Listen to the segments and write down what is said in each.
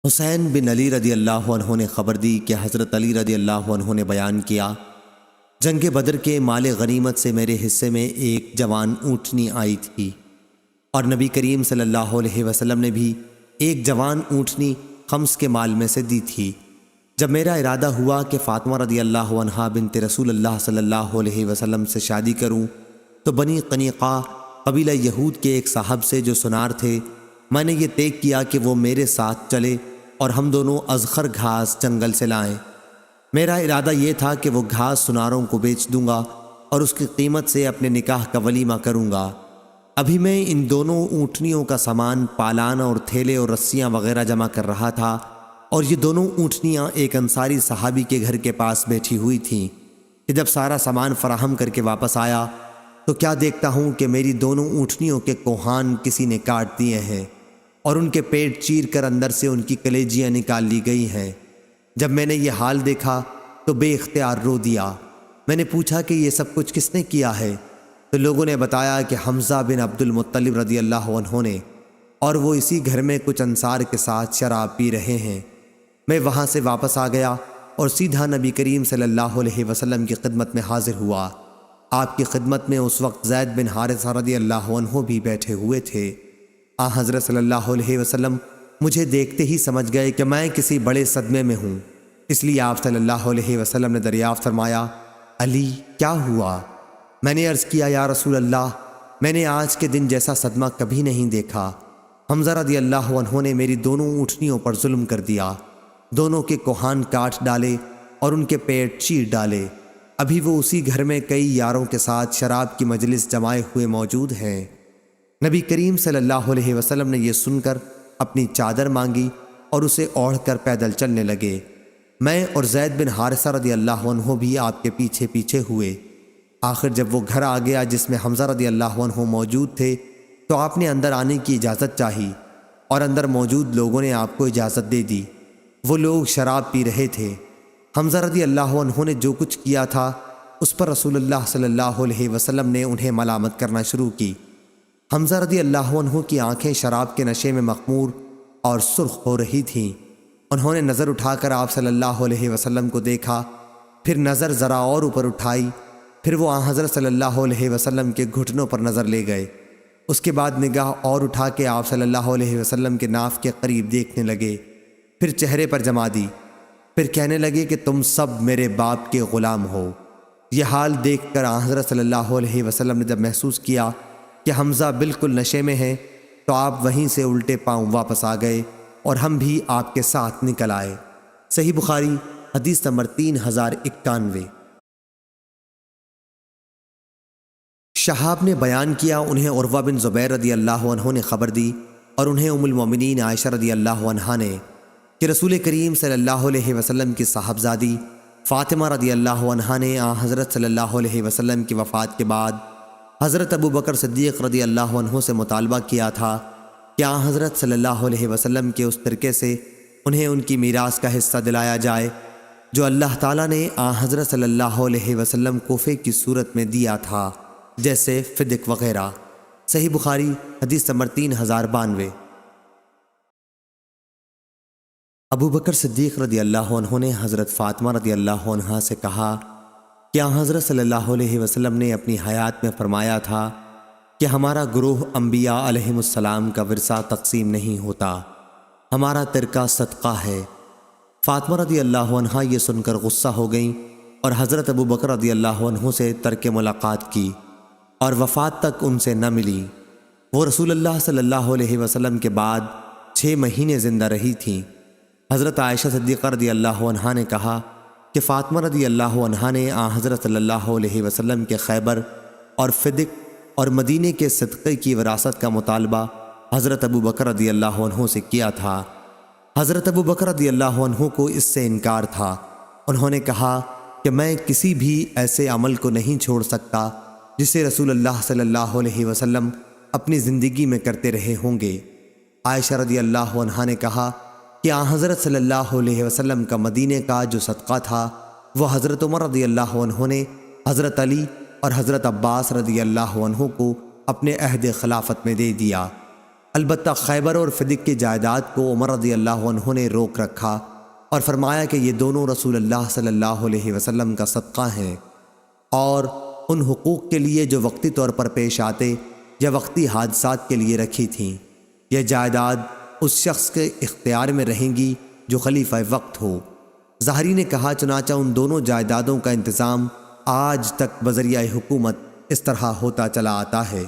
حسین بن علی رضی اللہ عنہ نے خبر دی کہ حضرت علی رضی اللہ عنہ نے بیان کیا، جنگ بدر کے مال غنیمت سے میرے حصے میں ایک جوان اونٹنی آئی تھی، اور نبی کریم صلی اللہ علیہ وسلم نے بھی ایک جوان اونٹنی خمس کے مال میں سے دی تھی۔ جب میرا ارادہ ہوا کہ فاطمہ رضی اللہ عنہا بنت رسول اللہ صلی اللہ علیہ وسلم سے شادی کروں، تو بنی قنیقہ قبیلہ یہود کے ایک صاحب سے جو سنار تھے، میں نے یہ طے کیا کہ وہ میرے ساتھ چلے اور ہم دونوں ازخر گھاس جنگل سے لائیں۔ میرا ارادہ یہ تھا کہ وہ گھاس سناروں کو بیچ دوں گا اور اس کی قیمت سے اپنے نکاح کا ولیمہ کروں گا۔ ابھی میں ان دونوں اونٹنیوں کا سامان، پالان اور تھیلے اور رسیاں وغیرہ جمع کر رہا تھا، اور یہ دونوں اونٹنیاں ایک انصاری صحابی کے گھر کے پاس بیٹھی ہوئی تھیں کہ جب سارا سامان فراہم کر کے واپس آیا تو کیا دیکھتا ہوں کہ میری دونوں اونٹنیوں کے کوہان کسی نے کاٹ دیے ہیں اور ان کے پیٹ چیر کر اندر سے ان کی کلیجیاں نکال لی گئی ہیں۔ جب میں نے یہ حال دیکھا تو بے اختیار رو دیا۔ میں نے پوچھا کہ یہ سب کچھ کس نے کیا ہے؟ تو لوگوں نے بتایا کہ حمزہ بن عبد المطلب رضی اللہ عنہ نے، اور وہ اسی گھر میں کچھ انصار کے ساتھ شراب پی رہے ہیں۔ میں وہاں سے واپس آ گیا اور سیدھا نبی کریم صلی اللہ علیہ وسلم کی خدمت میں حاضر ہوا۔ آپ کی خدمت میں اس وقت زید بن حارثہ رضی اللہ عنہ بھی بیٹھے ہوئے تھے۔ حضرت صلی اللہ علیہ وسلم مجھے دیکھتے ہی سمجھ گئے کہ میں کسی بڑے صدمے میں ہوں، اس لیے آپ صلی اللہ علیہ وسلم نے دریافت فرمایا، علی کیا ہوا؟ میں نے عرض کیا، یا رسول اللہ، میں نے آج کے دن جیسا صدمہ کبھی نہیں دیکھا۔ حمزہ رضی اللہ عنہ نے میری دونوں اونٹنیوں پر ظلم کر دیا، دونوں کے کوہان کاٹ ڈالے اور ان کے پیٹ چیر ڈالے۔ ابھی وہ اسی گھر میں کئی یاروں کے ساتھ شراب کی مجلس جمائے ہوئے موجود ہیں۔ نبی کریم صلی اللہ علیہ وسلم نے یہ سن کر اپنی چادر مانگی اور اسے اوڑھ کر پیدل چلنے لگے۔ میں اور زید بن حارثہ رضی اللہ عنہ بھی آپ کے پیچھے پیچھے ہوئے۔ آخر جب وہ گھر آ گیا جس میں حمزہ رضی اللہ عنہ موجود تھے تو آپ نے اندر آنے کی اجازت چاہی، اور اندر موجود لوگوں نے آپ کو اجازت دے دی۔ وہ لوگ شراب پی رہے تھے۔ حمزہ رضی اللہ عنہ نے جو کچھ کیا تھا اس پر رسول اللہ صلی اللہ علیہ وسلم نے انہیں ملامت کرنا شروع کی۔ حمزہ رضی اللہ عنہ کی آنکھیں شراب کے نشے میں مخمور اور سرخ ہو رہی تھیں۔ انہوں نے نظر اٹھا کر آپ صلی اللہ علیہ وسلم کو دیکھا، پھر نظر ذرا اور اوپر اٹھائی، پھر وہ حضرت صلی اللہ علیہ وسلم کے گھٹنوں پر نظر لے گئے۔ اس کے بعد نگاہ اور اٹھا کے آپ صلی اللہ علیہ وسلم کے ناف کے قریب دیکھنے لگے، پھر چہرے پر جما دی، پھر کہنے لگے کہ تم سب میرے باپ کے غلام ہو۔ یہ حال دیکھ کر حضرت صلی اللہ علیہ وسلم نے جب محسوس کیا کہ حمزہ بالکل نشے میں ہیں تو آپ وہیں سے الٹے پاؤں واپس آ گئے اور ہم بھی آپ کے ساتھ نکل آئے۔ صحیح بخاری حدیث نمبر 3091۔ شہاب نے بیان کیا، انہیں عروہ بن زبیر رضی اللہ عنہ نے خبر دی، اور انہیں ام المومنین عائشہ رضی اللہ عنہا نے، کہ رسول کریم صلی اللہ علیہ وسلم کی صاحبزادی فاطمہ رضی اللہ عنہا نے حضرت صلی اللہ علیہ وسلم کی وفات کے بعد حضرت ابو بکر صدیق رضی اللہ عنہ سے مطالبہ کیا تھا کہ حضرت صلی اللہ علیہ وسلم کے اس ترکے سے انہیں ان کی میراث کا حصہ دلایا جائے جو اللہ تعالیٰ نے حضرت صلی اللہ علیہ وسلم کوفے کی صورت میں دیا تھا، جیسے فدق وغیرہ۔ صحیح بخاری حدیث نمبر 3092۔ ابو بکر صدیق رضی اللہ عنہ نے حضرت فاطمہ رضی اللہ عنہا سے کہا کہ حضرت صلی اللہ علیہ وسلم نے اپنی حیات میں فرمایا تھا کہ ہمارا گروہ انبیاء علیہم السلام کا ورثہ تقسیم نہیں ہوتا، ہمارا ترکہ صدقہ ہے۔ فاطمہ رضی اللہ عنہا یہ سن کر غصہ ہو گئیں اور حضرت ابو بکر رضی اللہ عنہ سے ترک ملاقات کی اور وفات تک ان سے نہ ملی۔ وہ رسول اللہ صلی اللہ علیہ وسلم کے بعد 6 مہینے زندہ رہی تھیں۔ حضرت عائشہ صدیقہ رضی اللہ عنہا نے کہا کہ فاطمہ رضی اللہ عنہا نے حضرت صلی اللہ علیہ وسلم کے خیبر اور فدق اور مدینے کے صدقے کی وراثت کا مطالبہ حضرت ابو بکر رضی اللہ عنہ سے کیا تھا۔ حضرت ابو بکر رضی اللہ عنہ کو اس سے انکار تھا۔ انہوں نے کہا کہ میں کسی بھی ایسے عمل کو نہیں چھوڑ سکتا جسے رسول اللہ صلی اللہ علیہ وسلم اپنی زندگی میں کرتے رہے ہوں گے۔ عائشہ رضی اللہ عنہا نے کہا کہ حضرت صلی اللہ علیہ وسلم کا مدینے کا جو صدقہ تھا وہ حضرت عمر رضی اللہ عنہ نے حضرت علی اور حضرت عباس رضی اللہ عنہ کو اپنے عہد خلافت میں دے دیا۔ البتہ خیبر اور فدق کی جائیداد کو عمر رضی اللہ عنہ نے روک رکھا اور فرمایا کہ یہ دونوں رسول اللہ صلی اللہ علیہ وسلم کا صدقہ ہیں، اور ان حقوق کے لیے جو وقتی طور پر پیش آتے یا وقتی حادثات کے لیے رکھی تھیں۔ یہ جائیداد اس شخص کے اختیار میں رہیں گی جو خلیفہ وقت ہو۔ ظاہری نے کہا چنانچہ ان دونوں جائیدادوں کا انتظام آج تک بذریعہ حکومت اس طرح ہوتا چلا آتا ہے۔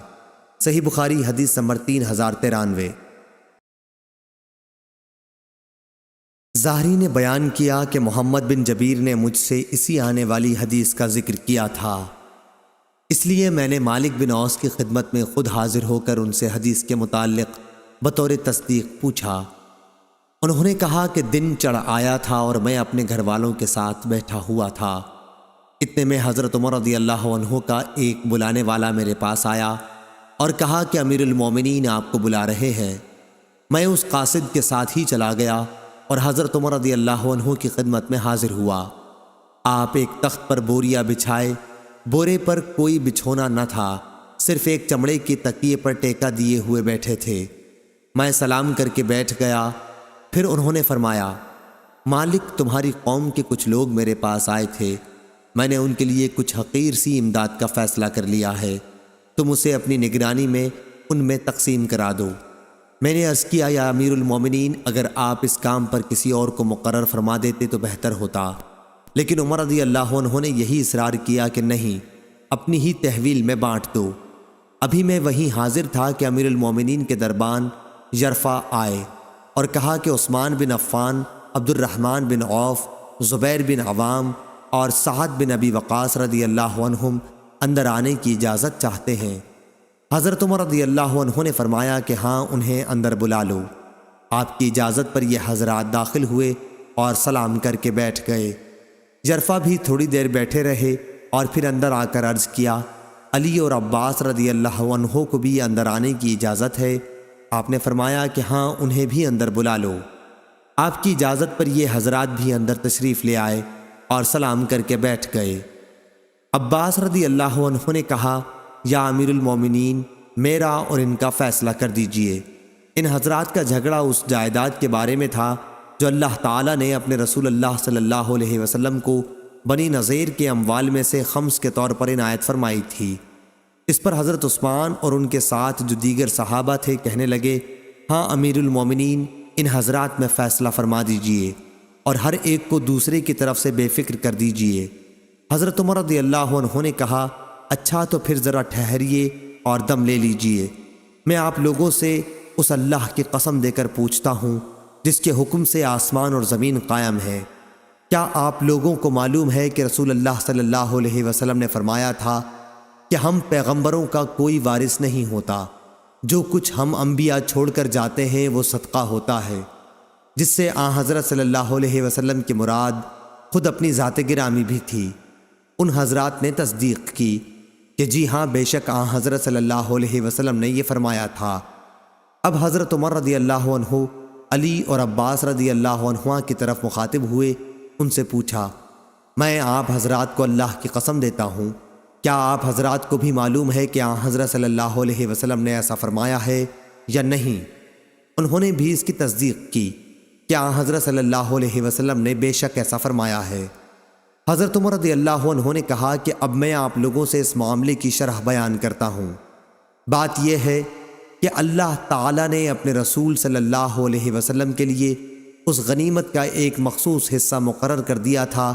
صحیح بخاری حدیث نمبر 3093۔ ظاہری نے بیان کیا کہ محمد بن جبیر نے مجھ سے اسی آنے والی حدیث کا ذکر کیا تھا، اس لیے میں نے مالک بن اوس کی خدمت میں خود حاضر ہو کر ان سے حدیث کے متعلق بطور تصدیق پوچھا۔ انہوں نے کہا کہ دن چڑھ آیا تھا اور میں اپنے گھر والوں کے ساتھ بیٹھا ہوا تھا۔ اتنے میں حضرت عمر رضی اللہ عنہ کا ایک بلانے والا میرے پاس آیا اور کہا کہ امیر المومنین آپ کو بلا رہے ہیں۔ میں اس قاصد کے ساتھ ہی چلا گیا اور حضرت عمر رضی اللہ عنہ کی خدمت میں حاضر ہوا۔ آپ ایک تخت پر بوریا بچھائے، بورے پر کوئی بچھونا نہ تھا، صرف ایک چمڑے کی تکیے پر ٹیکا دیے ہوئے بیٹھے تھے۔ میں سلام کر کے بیٹھ گیا، پھر انہوں نے فرمایا، مالک تمہاری قوم کے کچھ لوگ میرے پاس آئے تھے، میں نے ان کے لیے کچھ حقیر سی امداد کا فیصلہ کر لیا ہے، تم اسے اپنی نگرانی میں ان میں تقسیم کرا دو۔ میں نے عرض کیا، یا امیر المومنین، اگر آپ اس کام پر کسی اور کو مقرر فرما دیتے تو بہتر ہوتا، لیکن عمر رضی اللہ عنہ نے یہی اصرار کیا کہ نہیں، اپنی ہی تحویل میں بانٹ دو۔ ابھی میں وہیں حاضر تھا کہ امیر المومنین کے دربان یرفع آئے اور کہا کہ عثمان بن عفان، عبد الرحمن بن عوف، زبیر بن عوام اور سعد بن ابی وقاص رضی اللہ عنہم اندر آنے کی اجازت چاہتے ہیں۔ حضرت عمر رضی اللہ عنہ نے فرمایا کہ ہاں، انہیں اندر بلا لو۔ آپ کی اجازت پر یہ حضرات داخل ہوئے اور سلام کر کے بیٹھ گئے۔ یرفع بھی تھوڑی دیر بیٹھے رہے اور پھر اندر آ کر عرض کیا، علی اور عباس رضی اللہ عنہ کو بھی اندر آنے کی اجازت ہے؟ آپ نے فرمایا کہ ہاں، انہیں بھی اندر بلا لو۔ آپ کی اجازت پر یہ حضرات بھی اندر تشریف لے آئے اور سلام کر کے بیٹھ گئے۔ عباس رضی اللہ عنہ نے کہا، یا امیر المومنین، میرا اور ان کا فیصلہ کر دیجئے۔ ان حضرات کا جھگڑا اس جائیداد کے بارے میں تھا جو اللہ تعالیٰ نے اپنے رسول اللہ صلی اللہ علیہ وسلم کو بنی نذیر کے اموال میں سے خمس کے طور پر عنایت فرمائی تھی۔ اس پر حضرت عثمان اور ان کے ساتھ جو دیگر صحابہ تھے کہنے لگے، ہاں امیر المومنین، ان حضرات میں فیصلہ فرما دیجئے اور ہر ایک کو دوسرے کی طرف سے بے فکر کر دیجئے۔ حضرت عمر رضی اللہ عنہ نے کہا، اچھا تو پھر ذرا ٹھہریے اور دم لے لیجئے۔ میں آپ لوگوں سے اس اللہ کی قسم دے کر پوچھتا ہوں جس کے حکم سے آسمان اور زمین قائم ہے، کیا آپ لوگوں کو معلوم ہے کہ رسول اللہ صلی اللہ علیہ وسلم نے فرمایا تھا کہ ہم پیغمبروں کا کوئی وارث نہیں ہوتا، جو کچھ ہم انبیاء چھوڑ کر جاتے ہیں وہ صدقہ ہوتا ہے، جس سے آن حضرت صلی اللہ علیہ وسلم کی مراد خود اپنی ذات گرامی بھی تھی۔ ان حضرات نے تصدیق کی کہ جی ہاں، بے شک آن حضرت صلی اللہ علیہ وسلم نے یہ فرمایا تھا۔ اب حضرت عمر رضی اللہ عنہ علی اور عباس رضی اللہ عنہ کی طرف مخاطب ہوئے، ان سے پوچھا، میں آپ حضرات کو اللہ کی قسم دیتا ہوں، کیا آپ حضرات کو بھی معلوم ہے کہ آن حضرت صلی اللہ علیہ وسلم نے ایسا فرمایا ہے یا نہیں؟ انہوں نے بھی اس کی تصدیق کی کہ آن حضرت صلی اللہ علیہ وسلم نے بے شک ایسا فرمایا ہے۔ حضرت عمر رضی اللہ عنہ نے کہا کہ اب میں آپ لوگوں سے اس معاملے کی شرح بیان کرتا ہوں۔ بات یہ ہے کہ اللہ تعالیٰ نے اپنے رسول صلی اللہ علیہ وسلم کے لیے اس غنیمت کا ایک مخصوص حصہ مقرر کر دیا تھا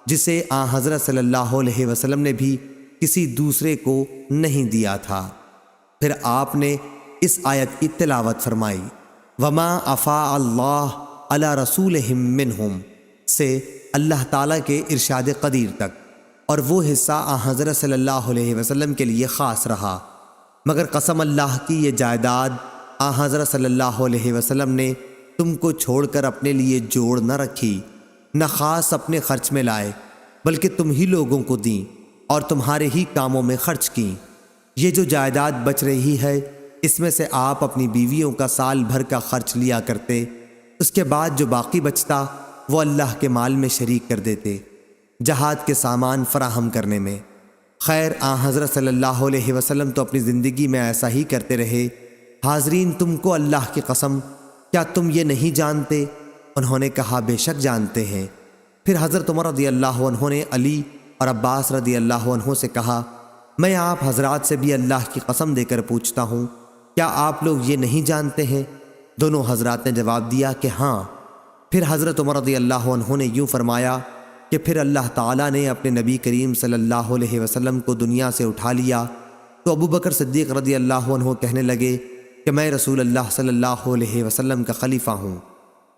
جسے آن حضرت صلی اللہ علیہ وسلم نے بھی کسی دوسرے کو نہیں دیا تھا۔ پھر آپ نے اس آیت کی تلاوت فرمائی، وَمَا أَفَاءَ اللَّهُ عَلَى رَسُولِهِم مِّنْهُمْ سے اللہ تعالیٰ کے ارشاد قدیر تک، اور وہ حصہ آن حضرت صلی اللہ علیہ وسلم کے لیے خاص رہا، مگر قسم اللہ کی یہ جائیداد آن حضرت صلی اللہ علیہ وسلم نے تم کو چھوڑ کر اپنے لیے جوڑ نہ رکھی، نہ خاص اپنے خرچ میں لائے، بلکہ تم ہی لوگوں کو دیں اور تمہارے ہی کاموں میں خرچ کیں۔ یہ جو جائیداد بچ رہی ہے، اس میں سے آپ اپنی بیویوں کا سال بھر کا خرچ لیا کرتے، اس کے بعد جو باقی بچتا وہ اللہ کے مال میں شریک کر دیتے، جہاد کے سامان فراہم کرنے میں۔ خیر، آن حضرت صلی اللہ علیہ وسلم تو اپنی زندگی میں ایسا ہی کرتے رہے، حاضرین تم کو اللہ کی قسم کیا تم یہ نہیں جانتے؟ انہوں نے کہا بے شک جانتے ہیں۔ پھر حضرت عمر رضی اللہ عنہ نے علی اور عباس رضی اللہ عنہ سے کہا میں آپ حضرات سے بھی اللہ کی قسم دے کر پوچھتا ہوں کیا آپ لوگ یہ نہیں جانتے ہیں؟ دونوں حضرات نے جواب دیا کہ ہاں۔ پھر حضرت عمر رضی اللہ عنہ نے یوں فرمایا کہ پھر اللہ تعالیٰ نے اپنے نبی کریم صلی اللہ علیہ وسلم کو دنیا سے اٹھا لیا تو ابو بکر صدیق رضی اللہ عنہ کہنے لگے کہ میں رسول اللہ صلی اللہ علیہ وسلم کا خلیفہ ہوں،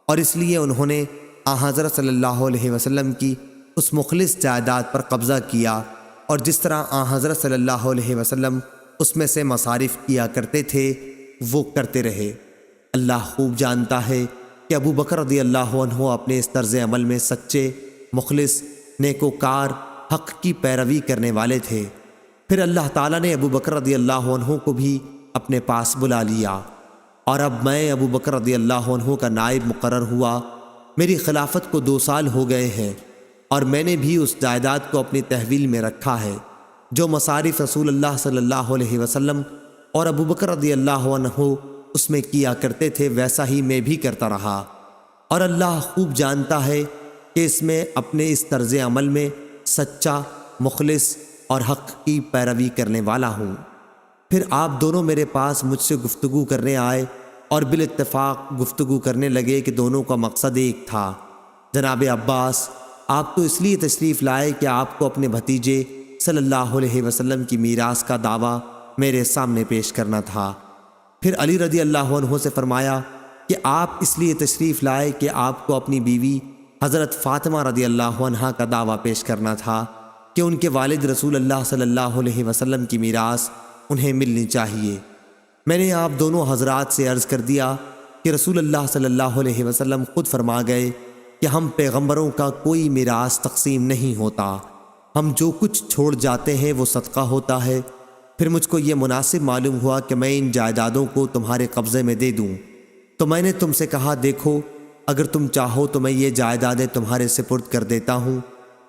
اور اس لیے انہوں نے حضرت صلی اللہ علیہ وسلم کی اس مخلص جائیداد پر قبضہ کیا، اور جس طرح حضرت صلی اللہ علیہ وسلم اس میں سے مصارف کیا کرتے تھے وہ کرتے رہے۔ اللہ خوب جانتا ہے کہ ابو بکر رضی اللہ عنہ اپنے اس طرز عمل میں سچے، مخلص، نیکوکار، حق کی پیروی کرنے والے تھے۔ پھر اللہ تعالیٰ نے ابو بکر رضی اللہ عنہ کو بھی اپنے پاس بلا لیا، اور اب میں ابو بکر رضی اللہ عنہ کا نائب مقرر ہوا۔ میری خلافت کو 2 سال ہو گئے ہیں، اور میں نے بھی اس جائیداد کو اپنی تحویل میں رکھا ہے جو مصارف رسول اللہ صلی اللہ علیہ وسلم اور ابو بکر رضی اللہ عنہ اس میں کیا کرتے تھے ویسا ہی میں بھی کرتا رہا، اور اللہ خوب جانتا ہے کہ اس میں اپنے اس طرز عمل میں سچا، مخلص اور حق کی پیروی کرنے والا ہوں۔ پھر آپ دونوں میرے پاس مجھ سے گفتگو کرنے آئے اور بالاتفاق گفتگو کرنے لگے کہ دونوں کا مقصد ایک تھا۔ جناب عباس آپ تو اس لیے تشریف لائے کہ آپ کو اپنے بھتیجے صلی اللہ علیہ وسلم کی میراث کا دعویٰ میرے سامنے پیش کرنا تھا۔ پھر علی رضی اللہ عنہ سے فرمایا کہ آپ اس لیے تشریف لائے کہ آپ کو اپنی بیوی حضرت فاطمہ رضی اللہ عنہا کا دعویٰ پیش کرنا تھا کہ ان کے والد رسول اللہ صلی اللہ علیہ وسلم کی میراث انہیں ملنی چاہیے۔ میں نے آپ دونوں حضرات سے عرض کر دیا کہ رسول اللہ صلی اللہ علیہ وسلم خود فرما گئے کہ ہم پیغمبروں کا کوئی میراث تقسیم نہیں ہوتا، ہم جو کچھ چھوڑ جاتے ہیں وہ صدقہ ہوتا ہے۔ پھر مجھ کو یہ مناسب معلوم ہوا کہ میں ان جائیدادوں کو تمہارے قبضے میں دے دوں، تو میں نے تم سے کہا دیکھو اگر تم چاہو تو میں یہ جائیدادیں تمہارے سپرد کر دیتا ہوں،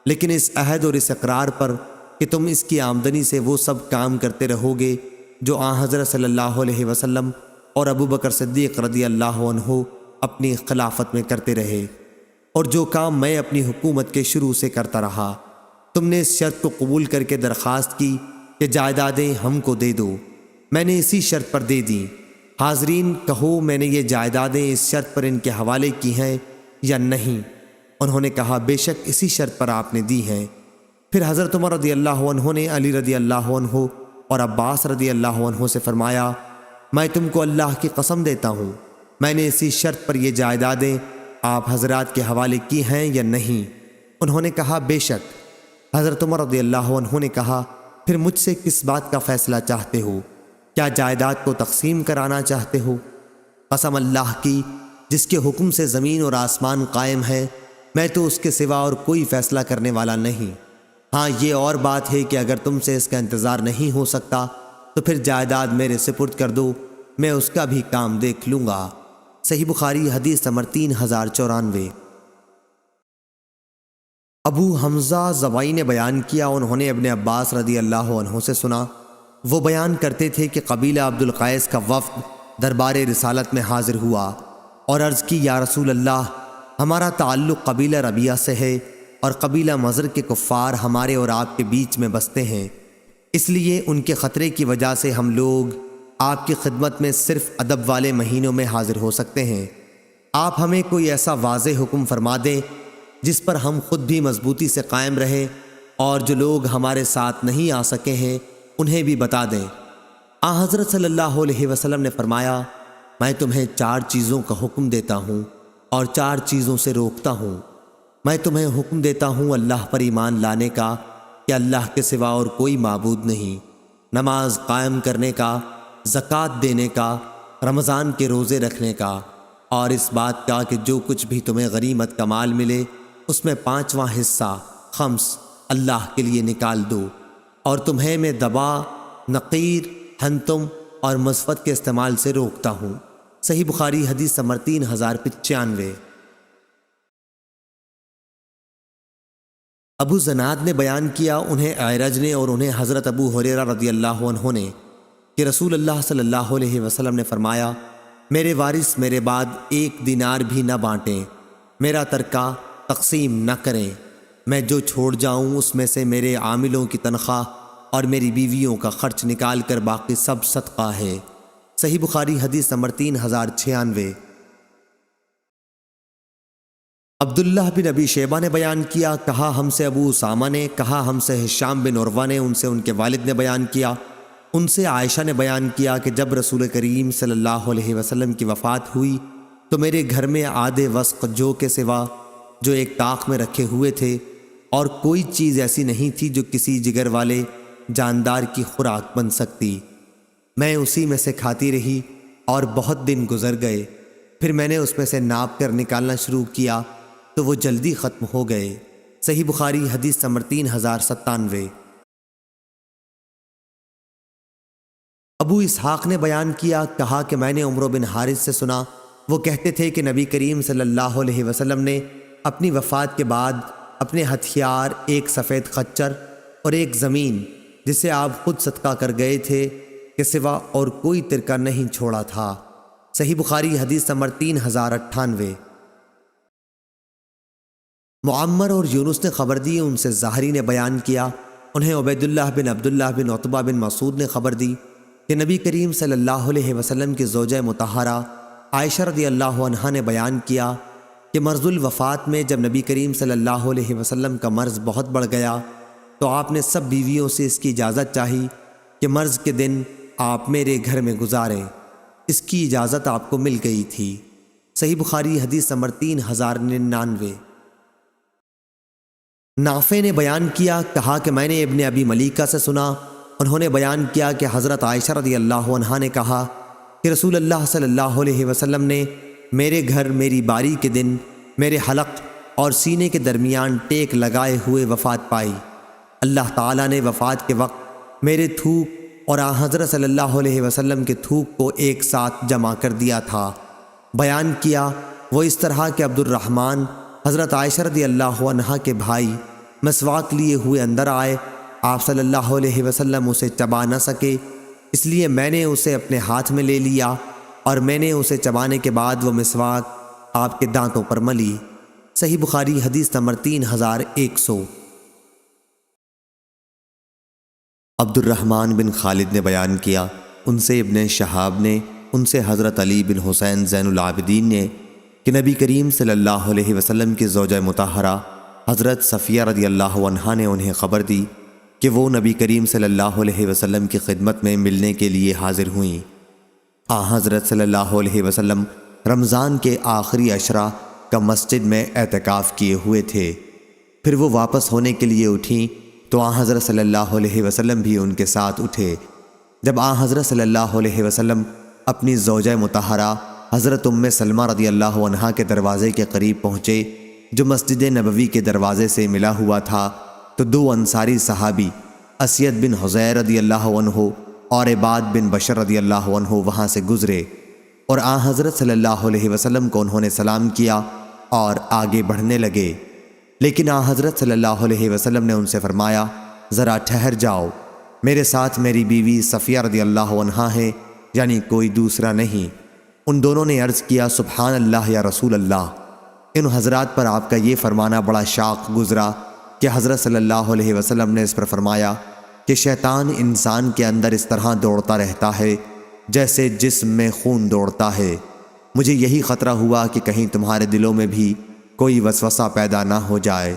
لیکن اس عہد اور اس اقرار پر کہ تم اس کی آمدنی سے وہ سب کام کرتے رہو گے جو حضرت صلی اللہ علیہ وسلم اور ابو بکر صدیق رضی اللہ عنہ اپنی خلافت میں کرتے رہے، اور جو کام میں اپنی حکومت کے شروع سے کرتا رہا۔ تم نے اس شرط کو قبول کر کے درخواست کی کہ جائیدادیں ہم کو دے دو، میں نے اسی شرط پر دے دیں۔ حاضرین کہو میں نے یہ جائیدادیں اس شرط پر ان کے حوالے کی ہیں یا نہیں؟ انہوں نے کہا بے شک اسی شرط پر آپ نے دی ہیں۔ پھر حضرت عمر رضی اللہ عنہ نے علی رضی اللہ عنہ اور عباس رضی اللہ عنہ سے فرمایا میں تم کو اللہ کی قسم دیتا ہوں میں نے اسی شرط پر یہ جائیدادیں آپ حضرات کے حوالے کی ہیں یا نہیں؟ انہوں نے کہا بے شک۔ حضرت عمر رضی اللہ عنہ نے کہا پھر مجھ سے کس بات کا فیصلہ چاہتے ہو؟ کیا جائیداد کو تقسیم کرانا چاہتے ہو؟ قسم اللہ کی جس کے حکم سے زمین اور آسمان قائم ہے، میں تو اس کے سوا اور کوئی فیصلہ کرنے والا نہیں۔ ہاں یہ اور بات ہے کہ اگر تم سے اس کا انتظار نہیں ہو سکتا تو پھر جائیداد میرے سپرد کر دو، میں اس کا بھی کام دیکھ لوں گا۔ صحیح بخاری حدیث نمبر 3094۔ ابو حمزہ زبائی نے بیان کیا انہوں نے ابن عباس رضی اللہ عنہ سے سنا، وہ بیان کرتے تھے کہ قبیلہ عبد القیس کا وفد دربار رسالت میں حاضر ہوا اور عرض کی یا رسول اللہ ہمارا تعلق قبیلہ ربیعہ سے ہے اور قبیلہ مضر کے کفار ہمارے اور آپ کے بیچ میں بستے ہیں، اس لیے ان کے خطرے کی وجہ سے ہم لوگ آپ کی خدمت میں صرف ادب والے مہینوں میں حاضر ہو سکتے ہیں۔ آپ ہمیں کوئی ایسا واضح حکم فرما دیں جس پر ہم خود بھی مضبوطی سے قائم رہیں، اور جو لوگ ہمارے ساتھ نہیں آ سکے ہیں انہیں بھی بتا دیں۔ حضرت صلی اللہ علیہ وسلم نے فرمایا میں تمہیں 4 چیزوں کا حکم دیتا ہوں اور 4 چیزوں سے روکتا ہوں۔ میں تمہیں حکم دیتا ہوں اللہ پر ایمان لانے کا کہ اللہ کے سوا اور کوئی معبود نہیں، نماز قائم کرنے کا، زکوٰۃ دینے کا، رمضان کے روزے رکھنے کا، اور اس بات کا کہ جو کچھ بھی تمہیں غنیمت کا مال ملے اس میں 5واں حصہ خمس اللہ کے لیے نکال دو، اور تمہیں میں دبا، نقیر، ہنتم اور مصفت کے استعمال سے روکتا ہوں۔ صحیح بخاری حدیث نمبر 3095۔ ابو زناد نے بیان کیا انہیں اعرج نے اور انہیں حضرت ابو ہریرہ رضی اللہ عنہ نے کہ کہ رسول اللہ صلی اللہ علیہ وسلم نے فرمایا، میرے وارث میرے بعد 1 دینار بھی نہ بانٹیں، میرا ترکہ تقسیم نہ کریں، میں جو چھوڑ جاؤں اس میں سے میرے عاملوں کی تنخواہ اور میری بیویوں کا خرچ نکال کر باقی سب صدقہ ہے۔ صحیح بخاری حدیث نمبر 3096۔ عبداللہ بن ابی شیبہ نے بیان کیا، کہا ہم سے ابو اسامہ نے، کہا ہم سے ہشام بن عروہ نے، ان سے ان کے والد نے بیان کیا، ان سے عائشہ نے بیان کیا کہ جب رسول کریم صلی اللہ علیہ وسلم کی وفات ہوئی تو میرے گھر میں آدھے وسق جو کے سوا جو ایک طاق میں رکھے ہوئے تھے اور کوئی چیز ایسی نہیں تھی جو کسی جگر والے جاندار کی خوراک بن سکتی۔ میں اسی میں سے کھاتی رہی اور بہت دن گزر گئے، پھر میں نے اس میں سے ناپ کر نکالنا شروع کیا تو وہ جلدی ختم ہو گئے۔ صحیح بخاری حدیث نمبر 3097۔ ابو اسحاق نے بیان کیا، کہا کہ میں نے عمرو بن حارث سے سنا، وہ کہتے تھے کہ نبی کریم صلی اللہ علیہ وسلم نے اپنی وفات کے بعد اپنے ہتھیار، 1 سفید خچر اور 1 زمین جسے آپ خود صدقہ کر گئے تھے کے سوا اور کوئی ترکہ نہیں چھوڑا تھا۔ صحیح بخاری حدیث نمبر 3098۔ معمر اور یونس نے خبر دی، ان سے زہری نے بیان کیا، انہیں عبیداللہ بن عبداللہ بن عتبہ بن مسعود نے خبر دی کہ نبی کریم صلی اللہ علیہ وسلم کی زوجہ مطہرہ عائشہ رضی اللہ عنہا نے بیان کیا کہ مرض الوفات میں جب نبی کریم صلی اللہ علیہ وسلم کا مرض بہت بڑھ گیا تو آپ نے سب بیویوں سے اس کی اجازت چاہی کہ مرض کے دن آپ میرے گھر میں گزاریں۔ اس کی اجازت آپ کو مل گئی تھی۔ صحیح بخاری حدیث نمبر 3099۔ نافع نے بیان کیا، کہا کہ میں نے ابن ابی ملیکہ سے سنا، انہوں نے بیان کیا کہ حضرت عائشہ رضی اللہ عنہا نے کہا کہ رسول اللہ صلی اللہ علیہ وسلم نے میرے گھر میری باری کے دن میرے حلق اور سینے کے درمیان ٹیک لگائے ہوئے وفات پائی۔ اللہ تعالیٰ نے وفات کے وقت میرے تھوک اور حضرت صلی اللہ علیہ وسلم کے تھوک کو ایک ساتھ جمع کر دیا تھا۔ بیان کیا وہ اس طرح کہ عبد الرحمن حضرت عائشہ رضی اللہ عنہا کے بھائی مسواک لیے ہوئے اندر آئے، آپ صلی اللہ علیہ وسلم اسے چبا نہ سکے، اس لیے میں نے اسے اپنے ہاتھ میں لے لیا اور میں نے اسے چبانے کے بعد وہ مسواک آپ کے دانتوں پر ملی۔ صحیح بخاری حدیث نمبر 3100۔ عبد الرحمن بن خالد نے بیان کیا، ان سے ابن شہاب نے، ان سے حضرت علی بن حسین زین العابدین نے کہ نبی کریم صلی اللہ علیہ وسلم کی زوجہ مطہرہ حضرت صفیہ رضی اللہ عنہا نے انہیں خبر دی کہ وہ نبی کریم صلی اللہ علیہ وسلم کی خدمت میں ملنے کے لیے حاضر ہوئیں۔ حضرت صلی اللہ علیہ وسلم رمضان کے آخری عشرہ کا مسجد میں اعتکاف کیے ہوئے تھے، پھر وہ واپس ہونے کے لیے اٹھیں تو حضرت صلی اللہ علیہ وسلم بھی ان کے ساتھ اٹھے۔ جب حضرت صلی اللہ علیہ وسلم اپنی زوجہ مطہرہ حضرت ام سلمہ رضی اللہ عنہا کے دروازے کے قریب پہنچے جو مسجد نبوی کے دروازے سے ملا ہوا تھا تو 2 انصاری صحابی اسید بن حضیر رضی اللہ عنہ اور عباد بن بشر رضی اللہ عنہ وہاں سے گزرے اور حضرت صلی اللہ علیہ وسلم کو انہوں نے سلام کیا اور آگے بڑھنے لگے، لیکن حضرت صلی اللہ علیہ وسلم نے ان سے فرمایا، ذرا ٹھہر جاؤ، میرے ساتھ میری بیوی صفیہ رضی اللہ عنہا ہے، یعنی کوئی دوسرا نہیں۔ ان دونوں نے عرض کیا، سبحان اللہ یا رسول اللہ۔ ان حضرات پر آپ کا یہ فرمانا بڑا شاق گزرا کہ حضرت صلی اللہ علیہ وسلم نے اس پر فرمایا کہ شیطان انسان کے اندر اس طرح دوڑتا رہتا ہے جیسے جسم میں خون دوڑتا ہے، مجھے یہی خطرہ ہوا کہ کہیں تمہارے دلوں میں بھی کوئی وسوسہ پیدا نہ ہو جائے۔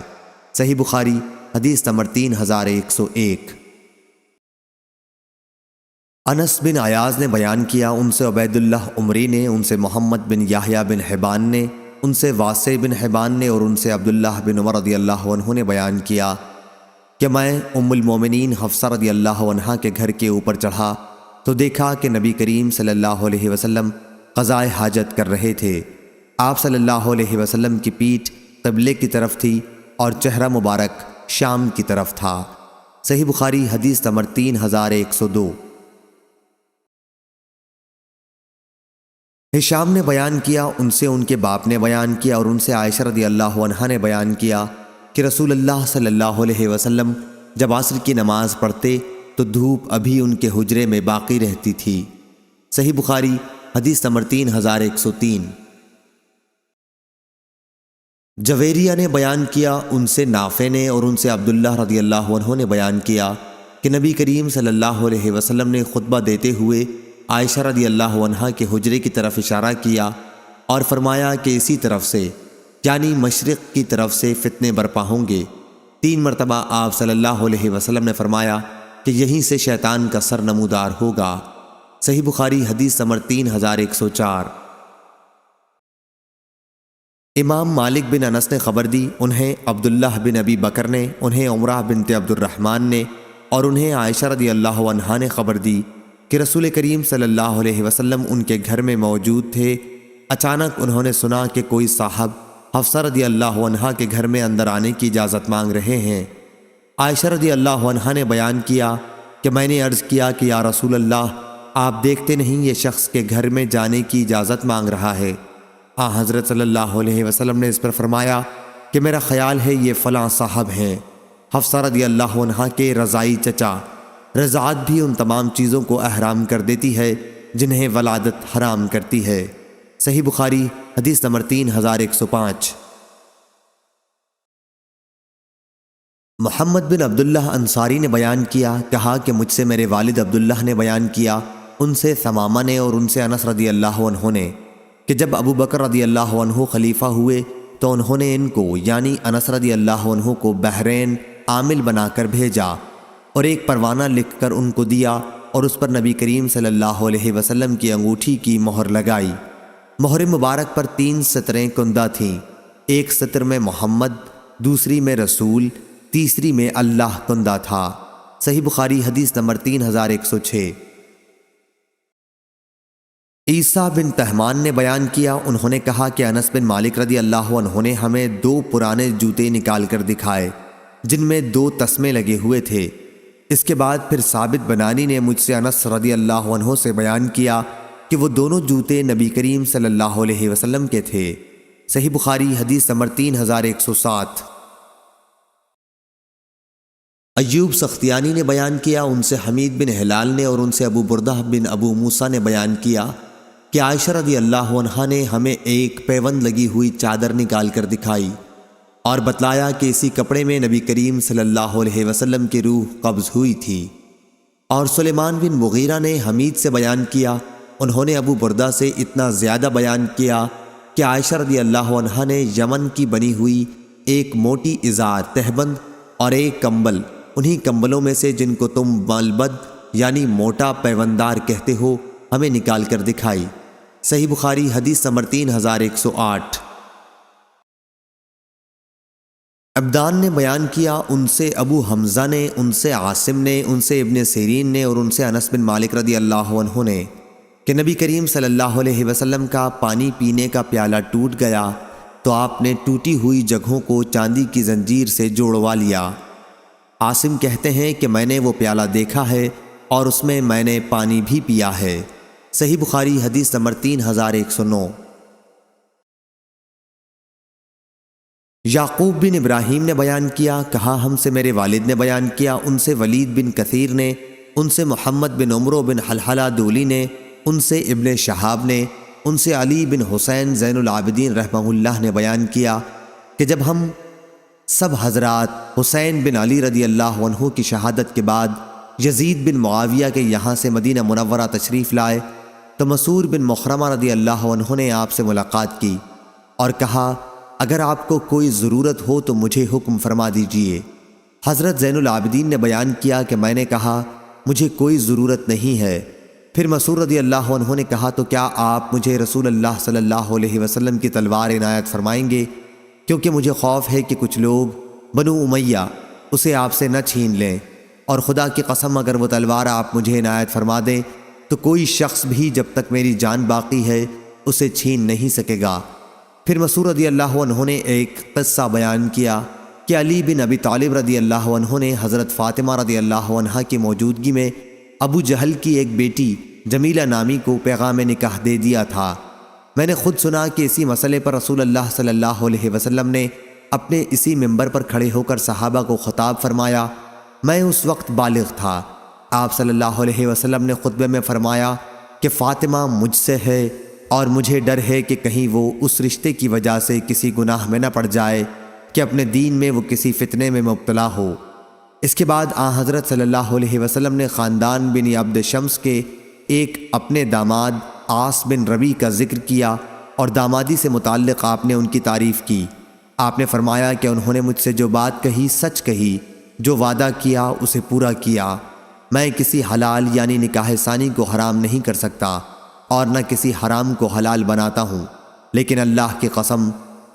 صحیح بخاری حدیث نمبر 3101۔ انس بن عیاض نے بیان کیا، ان سے عبید اللہ عمری نے، ان سے محمد بن یحییٰ بن حبان نے، ان سے واسع بن حبان نے اور ان سے عبداللہ بن عمر رضی اللہ عنہ نے بیان کیا کہ میں ام المومنین حفصہ رضی اللہ عنہا کے گھر کے اوپر چڑھا تو دیکھا کہ نبی کریم صلی اللہ علیہ وسلم قضائے حاجت کر رہے تھے۔ آپ صلی اللہ علیہ وسلم کی پیٹھ قبلے کی طرف تھی اور چہرہ مبارک شام کی طرف تھا۔ صحیح بخاری حدیث نمبر 3102۔ ہشام نے بیان کیا، ان سے ان کے باپ نے بیان کیا اور ان سے عائشہ رضی اللہ عنہا نے بیان کیا کہ رسول اللہ صلی اللہ علیہ وسلم جب عصر کی نماز پڑھتے تو دھوپ ابھی ان کے حجرے میں باقی رہتی تھی۔ صحیح بخاری حدیث نمبر 3103۔ جویریہ نے بیان کیا، ان سے نافع نے اور ان سے عبداللہ رضی اللہ عنہ نے بیان کیا کہ نبی کریم صلی اللہ علیہ وسلم نے خطبہ دیتے ہوئے عائشہ رضی اللہ عنہا کے حجرے کی طرف اشارہ کیا اور فرمایا کہ اسی طرف سے یعنی مشرق کی طرف سے فتنے برپا ہوں گے۔ 3 مرتبہ آپ صلی اللہ علیہ وسلم نے فرمایا کہ یہیں سے شیطان کا سر نمودار ہوگا۔ صحیح بخاری حدیث نمبر 3104۔ امام مالک بن انس نے خبر دی، انہیں عبداللہ بن ابی بکر نے، انہیں عمرہ بنت عبد الرحمن نے اور انہیں عائشہ رضی اللہ عنہا نے خبر دی کہ رسول کریم صلی اللہ علیہ وسلم ان کے گھر میں موجود تھے۔ اچانک انہوں نے سنا کہ کوئی صاحب حفصہ رضی اللہ عنہا کے گھر میں اندر آنے کی اجازت مانگ رہے ہیں۔ عائشہ رضی اللہ عنہا نے بیان کیا کہ میں نے عرض کیا کہ یا رسول اللہ، آپ دیکھتے نہیں یہ شخص کے گھر میں جانے کی اجازت مانگ رہا ہے؟ حضرت صلی اللہ علیہ وسلم نے اس پر فرمایا کہ میرا خیال ہے یہ فلاں صاحب ہیں۔ حفصہ رضی اللہ عنہا کے رضائی چچا، رضاعت بھی ان تمام چیزوں کو احرام کر دیتی ہے جنہیں ولادت حرام کرتی ہے۔ صحیح بخاری حدیث نمبر 3105۔ محمد بن عبداللہ انصاری نے بیان کیا، کہا کہ مجھ سے میرے والد عبداللہ نے بیان کیا، ان سے ثمامہ نے اور ان سے انس رضی اللہ عنہ نے کہ جب ابو بکر رضی اللہ عنہ خلیفہ ہوئے تو انہوں نے ان کو یعنی انس رضی اللہ عنہ کو بحرین عامل بنا کر بھیجا اور ایک پروانہ لکھ کر ان کو دیا اور اس پر نبی کریم صلی اللہ علیہ وسلم کی انگوٹھی کی مہر لگائی۔ مہر مبارک پر 3 سطریں کندہ تھیں، ایک سطر میں محمد، دوسری میں رسول، تیسری میں اللہ کندہ تھا۔ صحیح بخاری حدیث نمبر 3106۔ عیسیٰ بن تہمان نے بیان کیا، انہوں نے کہا کہ انس بن مالک رضی اللہ عنہ نے ہمیں 2 پرانے جوتے نکال کر دکھائے جن میں 2 تسمے لگے ہوئے تھے۔ اس کے بعد پھر ثابت بنانی نے مجھ سے انس رضی اللہ عنہ سے بیان کیا کہ وہ دونوں جوتے نبی کریم صلی اللہ علیہ وسلم کے تھے۔ صحیح بخاری حدیث نمبر 3107۔ ایوب سختیانی نے بیان کیا، ان سے حمید بن ہلال نے اور ان سے ابو بردہ بن ابو موسیٰ نے بیان کیا کہ عائشہ رضی اللہ عنہا نے ہمیں ایک پیوند لگی ہوئی چادر نکال کر دکھائی اور بتلایا کہ اسی کپڑے میں نبی کریم صلی اللہ علیہ وسلم کی روح قبض ہوئی تھی۔ اور سلیمان بن مغیرہ نے حمید سے بیان کیا، انہوں نے ابو بردہ سے اتنا زیادہ بیان کیا کہ عائشہ رضی اللہ عنہا نے یمن کی بنی ہوئی ایک موٹی ازار تہبند اور ایک کمبل، انہی کمبلوں میں سے جن کو تم ملبد یعنی موٹا پیوندار کہتے ہو، ہمیں نکال کر دکھائی۔ صحیح بخاری حدیث نمبر 3108۔ عبدان نے بیان کیا، ان سے ابو حمزہ نے، ان سے عاصم نے، ان سے ابن سیرین نے اور ان سے انس بن مالک رضی اللہ عنہ نے کہ نبی کریم صلی اللہ علیہ وسلم کا پانی پینے کا پیالہ ٹوٹ گیا تو آپ نے ٹوٹی ہوئی جگہوں کو چاندی کی زنجیر سے جوڑوا لیا۔ عاصم کہتے ہیں کہ میں نے وہ پیالہ دیکھا ہے اور اس میں میں نے پانی بھی پیا ہے۔ صحیح بخاری حدیث نمبر 3109۔ یعقوب بن ابراہیم نے بیان کیا، کہا ہم سے میرے والد نے بیان کیا، ان سے ولید بن کثیر نے، ان سے محمد بن عمرو بن حلحلہ دولی نے، ان سے ابن شہاب نے، ان سے علی بن حسین زین العابدین رحمہ اللہ نے بیان کیا کہ جب ہم سب حضرات حسین بن علی رضی اللہ عنہ کی شہادت کے بعد یزید بن معاویہ کے یہاں سے مدینہ منورہ تشریف لائے تو مسعور بن مخرمہ رضی اللہ عنہ نے آپ سے ملاقات کی اور کہا اگر آپ کو کوئی ضرورت ہو تو مجھے حکم فرما دیجئے۔ حضرت زین العابدین نے بیان کیا کہ میں نے کہا مجھے کوئی ضرورت نہیں ہے۔ پھر مسعور رضی اللہ عنہ نے کہا تو کیا آپ مجھے رسول اللہ صلی اللہ علیہ وسلم کی تلوار عنایت فرمائیں گے، کیونکہ مجھے خوف ہے کہ کچھ لوگ بنو امیہ اسے آپ سے نہ چھین لیں، اور خدا کی قسم اگر وہ تلوار آپ مجھے عنایت فرما دیں تو کوئی شخص بھی جب تک میری جان باقی ہے اسے چھین نہیں سکے گا۔ پھر مسعور رضی اللہ عنہ نے ایک قصہ بیان کیا کہ علی بن ابی طالب رضی اللہ عنہ نے حضرت فاطمہ رضی اللہ عنہا کی موجودگی میں ابو جہل کی ایک بیٹی جمیلہ نامی کو پیغام نکاح دے دیا تھا۔ میں نے خود سنا کہ اسی مسئلے پر رسول اللہ صلی اللہ علیہ وسلم نے اپنے اسی منبر پر کھڑے ہو کر صحابہ کو خطاب فرمایا۔ میں اس وقت بالغ تھا، آپ صلی اللہ علیہ وسلم نے خطبے میں فرمایا کہ فاطمہ مجھ سے ہے اور مجھے ڈر ہے کہ کہیں وہ اس رشتے کی وجہ سے کسی گناہ میں نہ پڑ جائے کہ اپنے دین میں وہ کسی فتنے میں مبتلا ہو۔ اس کے بعد حضرت صلی اللہ علیہ وسلم نے خاندان بن عبد شمس کے ایک اپنے داماد عاص بن ربیع کا ذکر کیا اور دامادی سے متعلق آپ نے ان کی تعریف کی۔ آپ نے فرمایا کہ انہوں نے مجھ سے جو بات کہی سچ کہی، جو وعدہ کیا اسے پورا کیا۔ میں کسی حلال یعنی نکاح ثانی کو حرام نہیں کر سکتا اور نہ کسی حرام کو حلال بناتا ہوں، لیکن اللہ کی قسم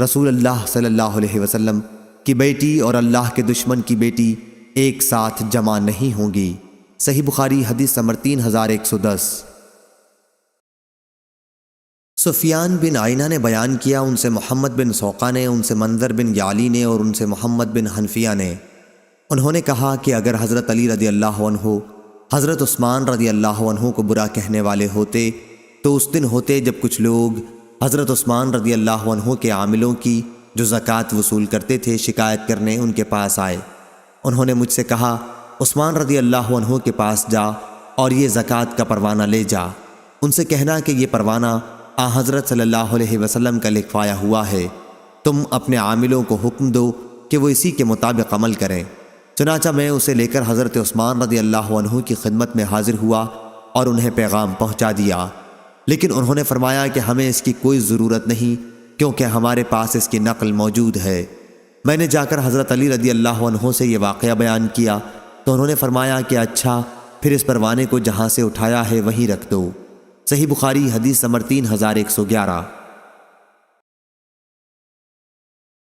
رسول اللہ صلی اللہ علیہ وسلم کی بیٹی اور اللہ کے دشمن کی بیٹی ایک ساتھ جمع نہیں ہوں گی۔ صحیح بخاری حدیث نمبر 3110۔ سفیان بن عینہ نے بیان کیا، ان سے محمد بن سوقہ نے، ان سے منظر بن یعلی نے اور ان سے محمد بن حنفیہ نے، انہوں نے کہا کہ اگر حضرت علی رضی اللہ عنہ حضرت عثمان رضی اللہ عنہ کو برا کہنے والے ہوتے تو اس دن ہوتے جب کچھ لوگ حضرت عثمان رضی اللہ عنہ کے عاملوں کی جو زکوٰۃ وصول کرتے تھے شکایت کرنے ان کے پاس آئے۔ انہوں نے مجھ سے کہا عثمان رضی اللہ عنہ کے پاس جا اور یہ زکوٰۃ کا پروانہ لے جا، ان سے کہنا کہ یہ پروانہ حضرت صلی اللہ علیہ وسلم کا لکھوایا ہوا ہے، تم اپنے عاملوں کو حکم دو کہ وہ اسی کے مطابق عمل کریں۔ چنانچہ میں اسے لے کر حضرت عثمان رضی اللہ عنہ کی خدمت میں حاضر ہوا اور انہیں پیغام پہنچا دیا، لیکن انہوں نے فرمایا کہ ہمیں اس کی کوئی ضرورت نہیں کیونکہ ہمارے پاس اس کی نقل موجود ہے۔ میں نے جا کر حضرت علی رضی اللہ عنہ سے یہ واقعہ بیان کیا تو انہوں نے فرمایا کہ اچھا پھر اس پروانے کو جہاں سے اٹھایا ہے وہیں رکھ دو۔ صحیح بخاری حدیث نمبر 3111۔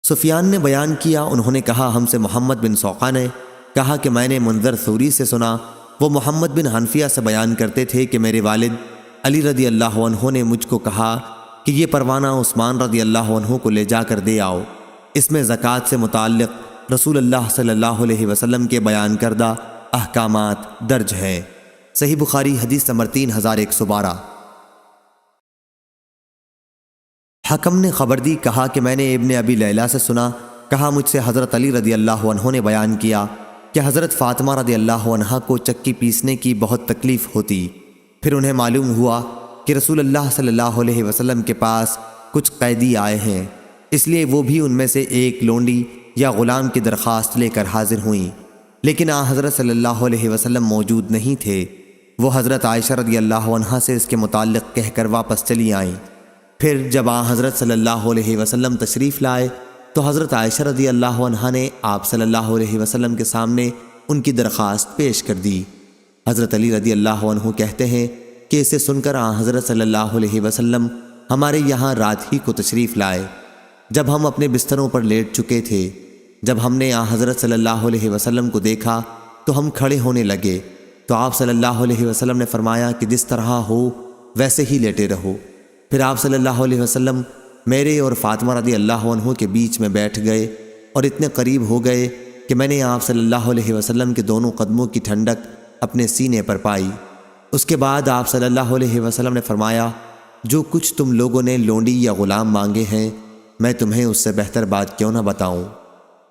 سفیان نے بیان کیا، انہوں نے کہا ہم سے محمد بن سوقہ نے کہا کہ میں نے منظر ثوری سے سنا، وہ محمد بن حنفیہ سے بیان کرتے تھے کہ میرے والد علی رضی اللہ عنہ نے مجھ کو کہا کہ یہ پروانہ عثمان رضی اللہ عنہ کو لے جا کر دے آؤ، اس میں زکوٰۃ سے متعلق رسول اللہ صلی اللہ علیہ وسلم کے بیان کردہ احکامات درج ہیں۔ صحیح بخاری حدیث نمبر 3112۔ حکم نے خبر دی، کہا کہ میں نے ابن ابی لیلہ سے سنا، کہا مجھ سے حضرت علی رضی اللہ عنہ نے بیان کیا کہ حضرت فاطمہ رضی اللہ عنہ کو چکی پیسنے کی بہت تکلیف ہوتی، پھر انہیں معلوم ہوا کہ رسول اللہ صلی اللہ علیہ وسلم کے پاس کچھ قیدی آئے ہیں، اس لیے وہ بھی ان میں سے ایک لونڈی یا غلام کی درخواست لے کر حاضر ہوئیں، لیکن حضرت صلی اللہ علیہ وسلم موجود نہیں تھے۔ وہ حضرت عائشہ رضی اللہ عنہا سے اس کے متعلق کہہ کر واپس چلی آئیں۔ پھر جب حضرت صلی اللہ علیہ وسلم تشریف لائے تو حضرت عائشہ رضی اللہ عنہا نے آپ صلی اللہ علیہ وسلم کے سامنے ان کی درخواست پیش کر دی۔ حضرت علی رضی اللہ عنہ کہتے ہیں کہ اسے سن کر حضرت صلی اللہ علیہ وسلم ہمارے یہاں رات ہی کو تشریف لائے۔ جب ہم اپنے بستروں پر لیٹ چکے تھے، جب ہم نے حضرت صلی اللہ علیہ وسلم کو دیکھا تو ہم کھڑے ہونے لگے، تو آپ صلی اللہ علیہ وسلم نے فرمایا کہ جس طرح ہو ویسے ہی لیٹے رہو۔ پھر آپ صلی اللہ علیہ وسلم میرے اور فاطمہ رضی اللہ عنہ کے بیچ میں بیٹھ گئے اور اتنے قریب ہو گئے کہ میں نے آپ صلی اللہ علیہ وسلم کے دونوں قدموں کی ٹھنڈک اپنے سینے پر پائی۔ اس کے بعد آپ صلی اللہ علیہ وسلم نے فرمایا جو کچھ تم لوگوں نے لونڈی یا غلام مانگے ہیں میں تمہیں اس سے بہتر بات کیوں نہ بتاؤں۔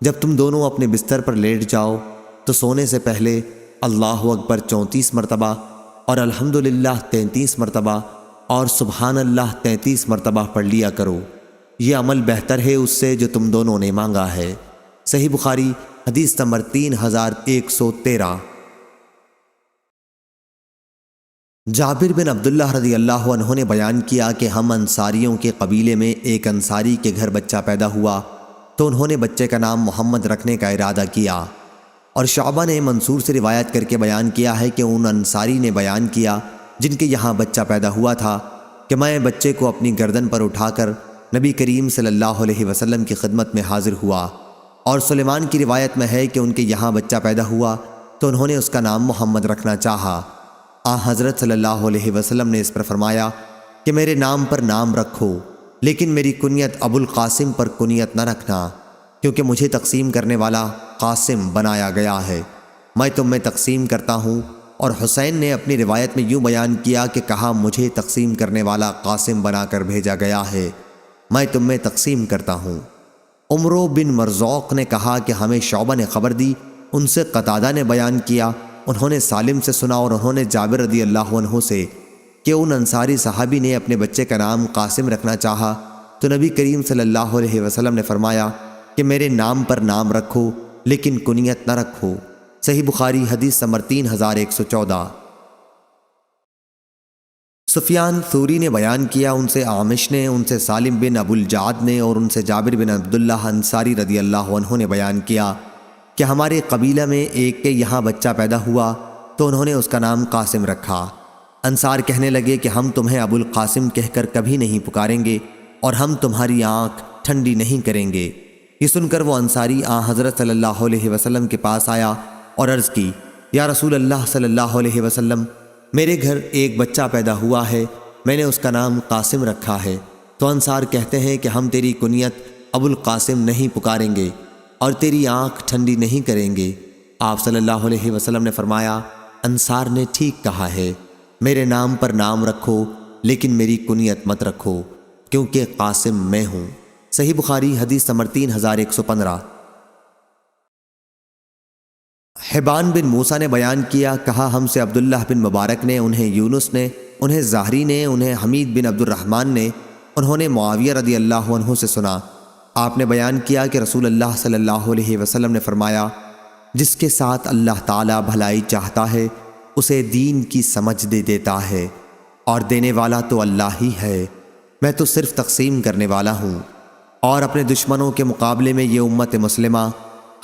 جب تم دونوں اپنے بستر پر لیٹ جاؤ تو سونے سے پہلے اللہ اکبر 34 مرتبہ اور الحمدللہ 33 مرتبہ اور سبحان اللہ 33 مرتبہ پڑھ لیا کرو، یہ عمل بہتر ہے اس سے جو تم دونوں نے مانگا ہے۔ صحیح بخاری حدیث نمبر 3113۔ جابر بن عبداللہ رضی اللہ عنہ نے بیان کیا کہ ہم انصاریوں کے قبیلے میں ایک انصاری کے گھر بچہ پیدا ہوا تو انہوں نے بچے کا نام محمد رکھنے کا ارادہ کیا، اور شعبہ نے منصور سے روایت کر کے بیان کیا ہے کہ ان انصاری نے بیان کیا جن کے یہاں بچہ پیدا ہوا تھا کہ میں بچے کو اپنی گردن پر اٹھا کر نبی کریم صلی اللہ علیہ وسلم کی خدمت میں حاضر ہوا، اور سلیمان کی روایت میں ہے کہ ان کے یہاں بچہ پیدا ہوا تو انہوں نے اس کا نام محمد رکھنا چاہا۔ حضرت صلی اللہ علیہ وسلم نے اس پر فرمایا کہ میرے نام پر نام رکھو، لیکن میری کنیت ابو القاسم پر کنیت نہ رکھنا، کیونکہ مجھے تقسیم کرنے والا قاسم بنایا گیا ہے، میں تم میں تقسیم کرتا ہوں۔ اور حسین نے اپنی روایت میں یوں بیان کیا کہ کہا مجھے تقسیم کرنے والا قاسم بنا کر بھیجا گیا ہے، میں تم میں تقسیم کرتا ہوں۔ عمرو بن مرزوق نے کہا کہ ہمیں شعبہ نے خبر دی، ان سے قتادہ نے بیان کیا، انہوں نے سالم سے سنا اور انہوں نے جابر رضی اللہ عنہ سے کہ ان انصاری صحابی نے اپنے بچے کا نام قاسم رکھنا چاہا تو نبی کریم صلی اللہ علیہ وسلم نے فرمایا کہ میرے نام پر نام رکھو لیکن کنیت نہ رکھو۔ صحیح بخاری حدیث نمبر 3114۔ سفیان ثوری نے بیان کیا، ان سے اعمش نے، ان سے سالم بن ابو الجعد نے اور ان سے جابر بن عبداللہ انصاری رضی اللہ عنہ نے بیان کیا کہ ہمارے قبیلہ میں ایک کے یہاں بچہ پیدا ہوا تو انہوں نے اس کا نام قاسم رکھا۔ انصار کہنے لگے کہ ہم تمہیں ابو القاسم کہہ کر کبھی نہیں پکاریں گے اور ہم تمہاری آنکھ ٹھنڈی نہیں کریں گے۔ یہ سن کر وہ انصاری حضرت صلی اللہ علیہ وسلم کے پاس آیا اور عرض کی، یا رسول اللہ صلی اللہ علیہ وسلم، میرے گھر ایک بچہ پیدا ہوا ہے، میں نے اس کا نام قاسم رکھا ہے۔ تو انصار کہتے ہیں کہ ہم تیری کنیت ابو القاسم نہیں پکاریں گے اور تیری آنکھ ٹھنڈی نہیں کریں گے۔ آپ صلی اللہ علیہ وسلم نے فرمایا، انصار نے ٹھیک کہا ہے، میرے نام پر نام رکھو لیکن میری کنیت مت رکھو کیونکہ قاسم میں ہوں۔ صحیح بخاری حدیث نمبر 3115۔ حبان بن موسیٰ نے بیان کیا، کہا ہم سے عبداللہ بن مبارک نے، انہیں یونس نے، انہیں زہری نے، انہیں حمید بن عبد الرحمن نے، انہوں نے معاویہ رضی اللہ عنہ سے سنا، آپ نے بیان کیا کہ رسول اللہ صلی اللہ علیہ وسلم نے فرمایا، جس کے ساتھ اللہ تعالیٰ بھلائی چاہتا ہے اسے دین کی سمجھ دے دیتا ہے، اور دینے والا تو اللہ ہی ہے، میں تو صرف تقسیم کرنے والا ہوں، اور اپنے دشمنوں کے مقابلے میں یہ امت مسلمہ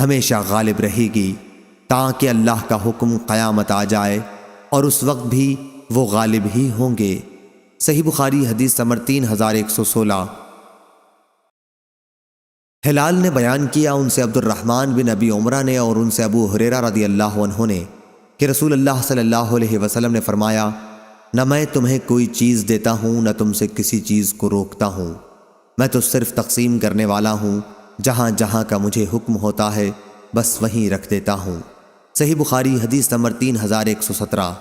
ہمیشہ غالب رہے گی تاکہ اللہ کا حکم قیامت آ جائے، اور اس وقت بھی وہ غالب ہی ہوں گے۔ صحیح بخاری حدیث نمبر 3116۔ ہلال نے بیان کیا، ان سے عبد الرحمن بن ابی عمرہ نے اور ان سے ابو ہریرہ رضی اللہ عنہ نے کہ رسول اللہ صلی اللہ علیہ وسلم نے فرمایا، نہ میں تمہیں کوئی چیز دیتا ہوں نہ تم سے کسی چیز کو روکتا ہوں، میں تو صرف تقسیم کرنے والا ہوں، جہاں جہاں کا مجھے حکم ہوتا ہے بس وہیں رکھ دیتا ہوں۔ صحیح بخاری حدیث نمبر 3117۔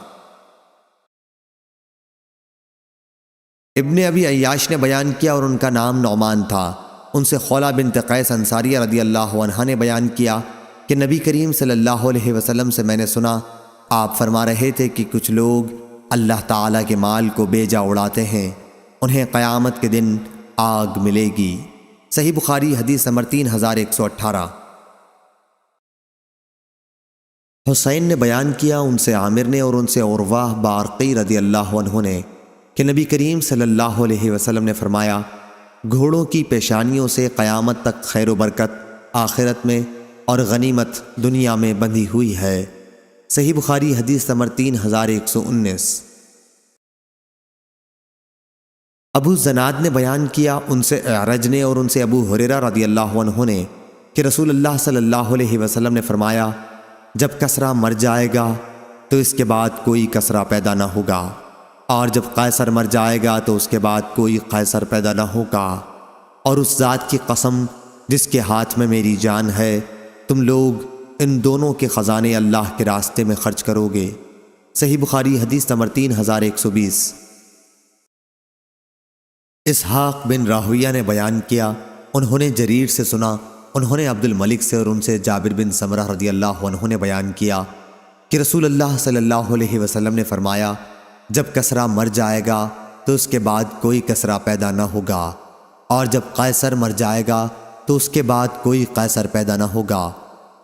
ابن ابی عیاش نے بیان کیا اور ان کا نام نعمان تھا، ان سے خولہ بنت قیس انصاریہ رضی اللہ عنہا نے بیان کیا کہ نبی کریم صلی اللہ علیہ وسلم سے میں نے سنا، آپ فرما رہے تھے کہ کچھ لوگ اللہ تعالیٰ کے مال کو بے جا اڑاتے ہیں، انہیں قیامت کے دن آگ ملے گی۔ صحیح بخاری حدیث نمبر 3118۔ حسین نے بیان کیا، ان سے عامر نے اور ان سے عروہ بارقی رضی اللہ عنہ نے کہ نبی کریم صلی اللہ علیہ وسلم نے فرمایا، گھوڑوں کی پیشانیوں سے قیامت تک خیر و برکت آخرت میں اور غنیمت دنیا میں بندھی ہوئی ہے۔ صحیح بخاری حدیث نمبر 3119۔ ابو زناد نے بیان کیا، ان سے اعرج نے اور ان سے ابو ہریرہ رضی اللہ عنہ نے کہ رسول اللہ صلی اللہ علیہ وسلم نے فرمایا، جب کسرا مر جائے گا تو اس کے بعد کوئی کسرا پیدا نہ ہوگا، اور جب قیصر مر جائے گا تو اس کے بعد کوئی قیصر پیدا نہ ہوگا، اور اس ذات کی قسم جس کے ہاتھ میں میری جان ہے، تم لوگ ان دونوں کے خزانے اللہ کے راستے میں خرچ کرو گے۔ صحیح بخاری حدیث نمبر 3120۔ اسحاق بن راہویہ نے بیان کیا، انہوں نے جریر سے سنا، انہوں نے عبد الملک سے اور ان سے جابر بن سمرہ رضی اللہ عنہ نے بیان کیا کہ رسول اللہ صلی اللہ علیہ وسلم نے فرمایا، جب کسرا مر جائے گا تو اس کے بعد کوئی کسرا پیدا نہ ہوگا، اور جب قیصر مر جائے گا تو اس کے بعد کوئی قیصر پیدا نہ ہوگا،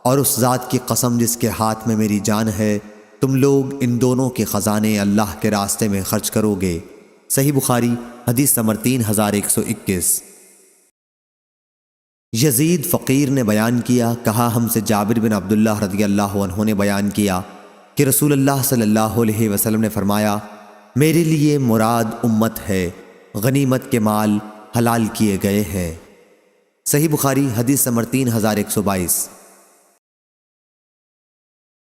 اور اس ذات کی قسم جس کے ہاتھ میں میری جان ہے، تم لوگ ان دونوں کے خزانے اللہ کے راستے میں خرچ کرو گے۔ صحیح بخاری حدیث نمبر 3121۔ یزید فقیر نے بیان کیا، کہا ہم سے جابر بن عبداللہ رضی اللہ عنہ نے بیان کیا کہ رسول اللہ صلی اللہ علیہ وسلم نے فرمایا، میرے لیے مراد امت ہے، غنیمت کے مال حلال کیے گئے ہیں۔ صحیح بخاری حدیث نمبر 3122۔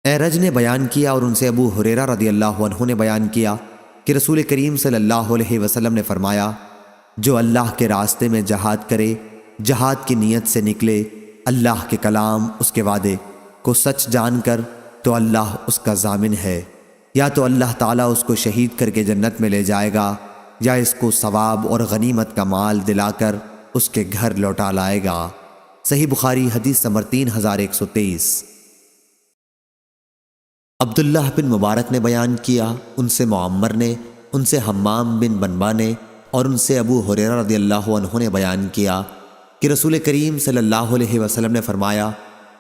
اعرج نے بیان کیا اور ان سے ابو ہریرہ رضی اللہ عنہ نے بیان کیا کہ رسول کریم صلی اللہ علیہ وسلم نے فرمایا، جو اللہ کے راستے میں جہاد کرے، جہاد کی نیت سے نکلے، اللہ کے کلام اس کے وعدے کو سچ جان کر، تو اللہ اس کا ضامن ہے، یا تو اللہ تعالیٰ اس کو شہید کر کے جنت میں لے جائے گا، یا اس کو ثواب اور غنیمت کا مال دلا کر اس کے گھر لوٹا لائے گا۔ صحیح بخاری حدیث نمبر 3123۔ عبداللہ بن مبارک نے بیان کیا، ان سے معمر نے، ان سے حمام بن بنبا نے اور ان سے ابو ہریرہ رضی اللہ عنہ نے بیان کیا کہ رسول کریم صلی اللہ علیہ وسلم نے فرمایا،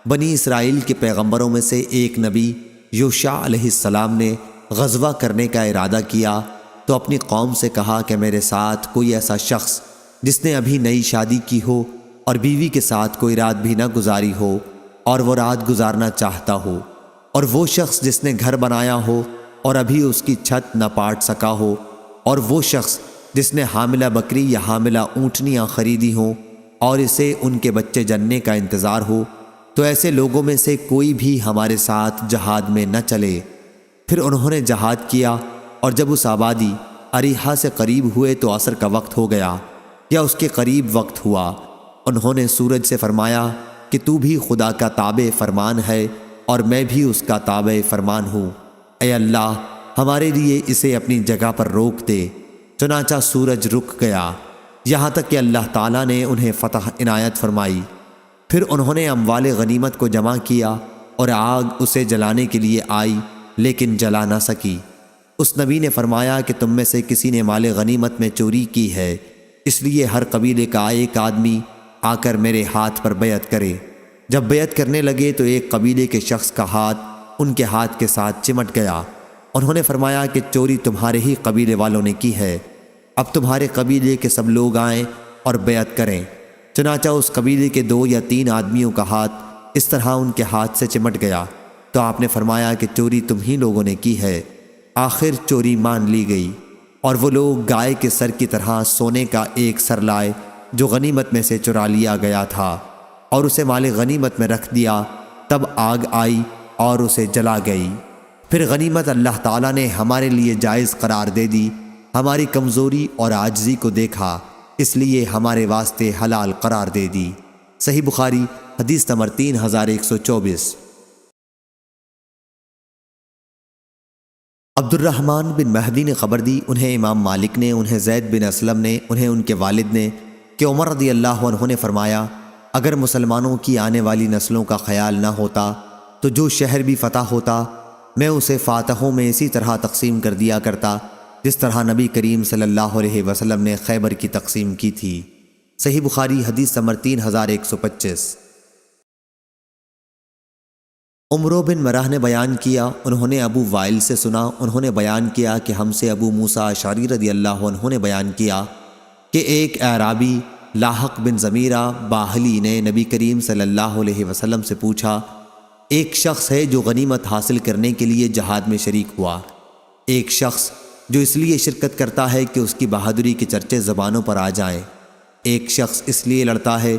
بنی اسرائیل کے پیغمبروں میں سے ایک نبی یوشع علیہ السلام نے غزوہ کرنے کا ارادہ کیا تو اپنی قوم سے کہا کہ میرے ساتھ کوئی ایسا شخص جس نے ابھی نئی شادی کی ہو اور بیوی کے ساتھ کوئی رات بھی نہ گزاری ہو اور وہ رات گزارنا چاہتا ہو، اور وہ شخص جس نے گھر بنایا ہو اور ابھی اس کی چھت نہ پاٹ سکا ہو، اور وہ شخص جس نے حاملہ بکری یا حاملہ اونٹنیاں خریدی ہوں اور اسے ان کے بچے جننے کا انتظار ہو، تو ایسے لوگوں میں سے کوئی بھی ہمارے ساتھ جہاد میں نہ چلے۔ پھر انہوں نے جہاد کیا، اور جب اس آبادی اریحا سے قریب ہوئے تو عصر کا وقت ہو گیا یا اس کے قریب وقت ہوا۔ انہوں نے سورج سے فرمایا کہ تو بھی خدا کا تابع فرمان ہے اور میں بھی اس کا تابع فرمان ہوں، اے اللہ ہمارے لیے اسے اپنی جگہ پر روک دے۔ چنانچہ سورج رک گیا یہاں تک کہ اللہ تعالیٰ نے انہیں فتح عنایت فرمائی۔ پھر انہوں نے اموال غنیمت کو جمع کیا اور آگ اسے جلانے کے لیے آئی لیکن جلا نہ سکی۔ اس نبی نے فرمایا کہ تم میں سے کسی نے مال غنیمت میں چوری کی ہے، اس لیے ہر قبیلے کا ایک آدمی آ کر میرے ہاتھ پر بیعت کرے۔ جب بیعت کرنے لگے تو ایک قبیلے کے شخص کا ہاتھ ان کے ہاتھ کے ساتھ چمٹ گیا۔ انہوں نے فرمایا کہ چوری تمہارے ہی قبیلے والوں نے کی ہے، اب تمہارے قبیلے کے سب لوگ آئیں اور بیعت کریں۔ چنانچہ اس قبیلے کے 2 یا 3 آدمیوں کا ہاتھ اس طرح ان کے ہاتھ سے چمٹ گیا تو آپ نے فرمایا کہ چوری تم ہی لوگوں نے کی ہے۔ آخر چوری مان لی گئی، اور وہ لوگ گائے کے سر کی طرح سونے کا ایک سر لائے جو غنیمت میں سے چرا لیا گیا تھا، اور اسے مال غنیمت میں رکھ دیا۔ تب آگ آئی اور اسے جلا گئی۔ پھر غنیمت اللہ تعالیٰ نے ہمارے لیے جائز قرار دے دی، ہماری کمزوری اور عاجزی کو دیکھا، اس لیے ہمارے واسطے حلال قرار دے دی۔ صحیح بخاری حدیث نمبر 3124۔ عبد الرحمن بن مہدی نے خبر دی، انہیں امام مالک نے، انہیں زید بن اسلم نے، انہیں ان کے والد نے، کہ عمر رضی اللہ عنہ نے فرمایا، اگر مسلمانوں کی آنے والی نسلوں کا خیال نہ ہوتا تو جو شہر بھی فتح ہوتا میں اسے فاتحوں میں اسی طرح تقسیم کر دیا کرتا جس طرح نبی کریم صلی اللہ علیہ وسلم نے خیبر کی تقسیم کی تھی۔ صحیح بخاری حدیث نمبر 3125۔ عمرو بن مرہ نے بیان کیا، انہوں نے ابو وائل سے سنا، انہوں نے بیان کیا کہ ہم سے ابو موسیٰ اشعری رضی اللہ عنہ نے بیان کیا کہ ایک اعرابی لاحق بن ضمیرہ باہلی نے نبی کریم صلی اللہ علیہ وسلم سے پوچھا، ایک شخص ہے جو غنیمت حاصل کرنے کے لیے جہاد میں شریک ہوا، ایک شخص جو اس لیے شرکت کرتا ہے کہ اس کی بہادری کے چرچے زبانوں پر آ جائیں، ایک شخص اس لیے لڑتا ہے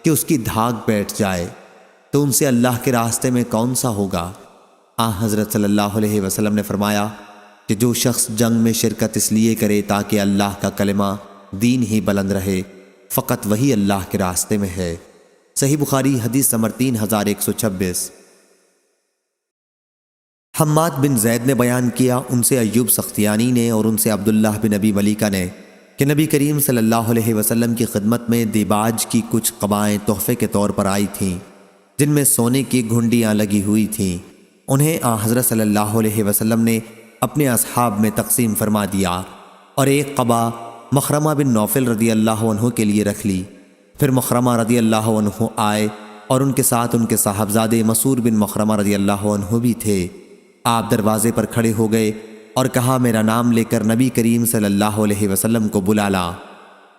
کہ اس کی دھاک بیٹھ جائے، تو ان سے اللہ کے راستے میں کون سا ہوگا؟ حضرت صلی اللہ علیہ وسلم نے فرمایا کہ جو شخص جنگ میں شرکت اس لیے کرے تاکہ اللہ کا کلمہ دین ہی بلند رہے، فقط وہی اللہ کے راستے میں ہے۔ صحیح بخاری حدیث نمبر 3126۔ حماد بن زید نے بیان کیا، ان سے ایوب سختیانی نے اور ان سے عبداللہ بن ابی ملیکہ نے کہ نبی کریم صلی اللہ علیہ وسلم کی خدمت میں دیباج کی کچھ قبائیں تحفے کے طور پر آئی تھیں جن میں سونے کی گھنڈیاں لگی ہوئی تھیں، انہیں حضرت صلی اللہ علیہ وسلم نے اپنے اصحاب میں تقسیم فرما دیا اور ایک قبا مخرمہ بن نوفل رضی اللہ عنہ کے لیے رکھ لی۔ پھر مخرمہ رضی اللہ عنہ آئے اور ان کے ساتھ ان کے صاحبزادے مسعود بن مخرمہ رضی اللہ عنہ بھی تھے۔ آپ دروازے پر کھڑے ہو گئے اور کہا، میرا نام لے کر نبی کریم صلی اللہ علیہ وسلم کو بلا لا۔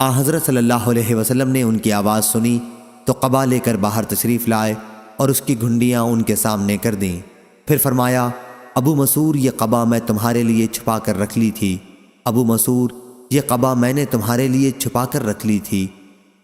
حضرت صلی اللہ علیہ وسلم نے ان کی آواز سنی تو قبا لے کر باہر تشریف لائے اور اس کی گھنڈیاں ان کے سامنے کر دیں۔ پھر فرمایا، ابو مسعود یہ قبا میں تمہارے لیے چھپا کر رکھ لی تھی، ابو مسعود یہ قبا میں نے تمہارے لیے چھپا کر رکھ لی تھی۔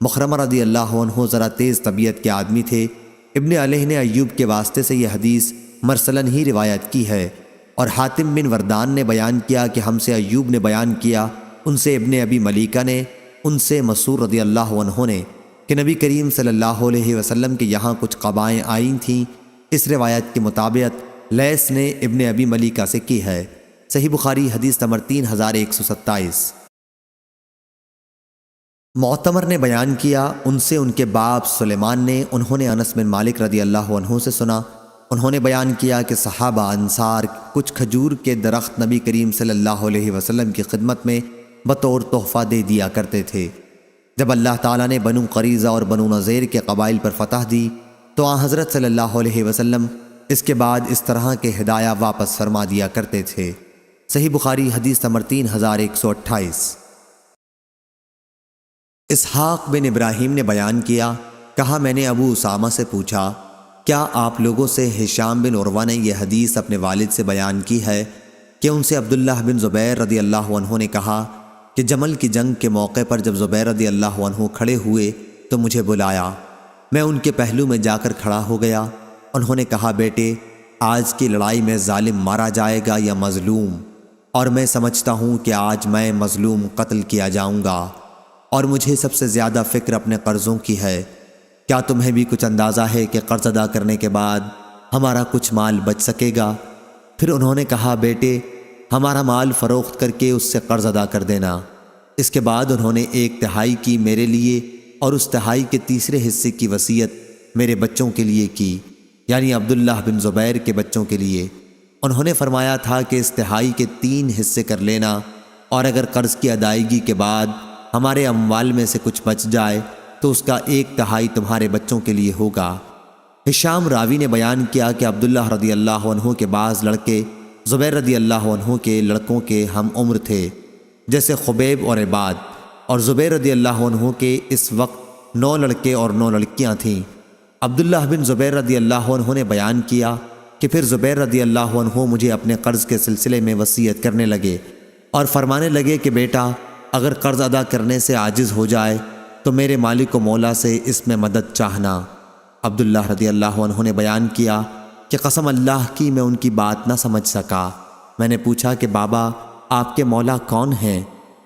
مخرمہ رضی اللہ عنہ ذرا تیز طبیعت کے آدمی تھے۔ ابن علیہ نے ایوب کے واسطے سے یہ حدیث مرسلن ہی روایت کی ہے، اور حاتم بن وردان نے بیان کیا کہ ہم سے ایوب نے بیان کیا، ان سے ابن ابی ملیکہ نے، ان سے مسعود رضی اللہ عنہ نے کہ نبی کریم صلی اللہ علیہ وسلم کے یہاں کچھ قبائیں آئی تھیں۔ اس روایت کے مطابق لیث نے ابن ابی ملیکہ سے کی ہے۔ صحیح بخاری حدیث نمبر 3127۔ معتمر نے بیان کیا، ان سے ان کے باپ سلیمان نے، انہوں نے انس بن مالک رضی اللہ عنہ سے سنا، انہوں نے بیان کیا کہ صحابہ انصار کچھ کھجور کے درخت نبی کریم صلی اللہ علیہ وسلم کی خدمت میں بطور تحفہ دے دیا کرتے تھے۔ جب اللہ تعالیٰ نے بنو قریظہ اور بنو نذیر کے قبائل پر فتح دی تو آن حضرت صلی اللہ علیہ وسلم اس کے بعد اس طرح کے ہدایہ واپس فرما دیا کرتے تھے۔ صحیح بخاری حدیث نمبر 3128۔ اسحاق بن ابراہیم نے بیان کیا، کہا میں نے ابو اسامہ سے پوچھا، کیا آپ لوگوں سے ہشام بن عروہ نے یہ حدیث اپنے والد سے بیان کی ہے کہ ان سے عبداللہ بن زبیر رضی اللہ عنہ نے کہا کہ جمل کی جنگ کے موقع پر جب زبیر رضی اللہ عنہ کھڑے ہوئے تو مجھے بلایا، میں ان کے پہلو میں جا کر کھڑا ہو گیا۔ انہوں نے کہا، بیٹے آج کی لڑائی میں ظالم مارا جائے گا یا مظلوم؟ اور میں سمجھتا ہوں کہ آج میں مظلوم قتل کیا جاؤں گا، اور مجھے سب سے زیادہ فکر اپنے قرضوں کی ہے۔ کیا تمہیں بھی کچھ اندازہ ہے کہ قرض ادا کرنے کے بعد ہمارا کچھ مال بچ سکے گا؟ پھر انہوں نے کہا، بیٹے ہمارا مال فروخت کر کے اس سے قرض ادا کر دینا۔ اس کے بعد انہوں نے 1/3 کی میرے لیے اور اس 1/3 کے تیسرے حصے کی وصیت میرے بچوں کے لیے کی، یعنی عبداللہ بن زبیر کے بچوں کے لیے۔ انہوں نے فرمایا تھا کہ اس 1/3 کے 3 حصے کر لینا، اور اگر قرض کی ادائیگی کے بعد ہمارے اموال میں سے کچھ بچ جائے تو اس کا 1/3 تمہارے بچوں کے لیے ہوگا۔ ہشام راوی نے بیان کیا کہ عبداللہ رضی اللہ عنہ کے بعض لڑکے زبیر رضی اللہ عنہ کے لڑکوں کے ہم عمر تھے، جیسے خبیب اور عباد، اور زبیر رضی اللہ عنہ کے اس وقت 9 لڑکے اور 9 لڑکیاں تھیں۔ عبداللہ بن زبیر رضی اللہ عنہ نے بیان کیا کہ پھر زبیر رضی اللہ عنہ مجھے اپنے قرض کے سلسلے میں وصیت کرنے لگے اور فرمانے لگے کہ بیٹا اگر قرض ادا کرنے سے عاجز ہو جائے تو میرے مالک و مولا سے اس میں مدد چاہنا۔ عبداللہ رضی اللہ عنہ نے بیان کیا کہ قسم اللہ کی میں ان کی بات نہ سمجھ سکا۔ میں نے پوچھا کہ بابا آپ کے مولا کون ہیں؟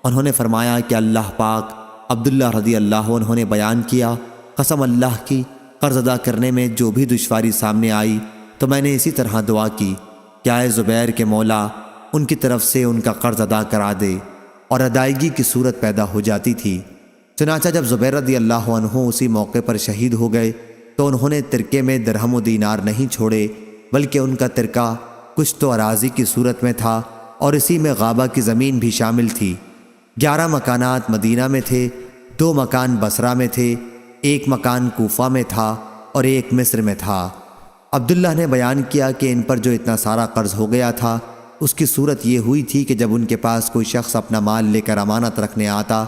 انہوں نے فرمایا کہ اللہ پاک۔ عبداللہ رضی اللہ عنہ نے بیان کیا، قسم اللہ کی قرض ادا کرنے میں جو بھی دشواری سامنے آئی تو میں نے اسی طرح دعا کی کہ اے زبیر کے مولا ان کی طرف سے ان کا قرض ادا کرا دے، اور ادائیگی کی صورت پیدا ہو جاتی تھی۔ چنانچہ جب زبیر رضی اللہ عنہ اسی موقع پر شہید ہو گئے تو انہوں نے ترکے میں درہم و دینار نہیں چھوڑے، بلکہ ان کا ترکہ کچھ تو اراضی کی صورت میں تھا اور اسی میں غابہ کی زمین بھی شامل تھی۔ 11 مکانات مدینہ میں تھے، 2 مکان بصرہ میں تھے، 1 مکان کوفہ میں تھا اور 1 مصر میں تھا۔ عبداللہ نے بیان کیا کہ ان پر جو اتنا سارا قرض ہو گیا تھا اس کی صورت یہ ہوئی تھی کہ جب ان کے پاس کوئی شخص اپنا مال لے کر امانت رکھنے آتا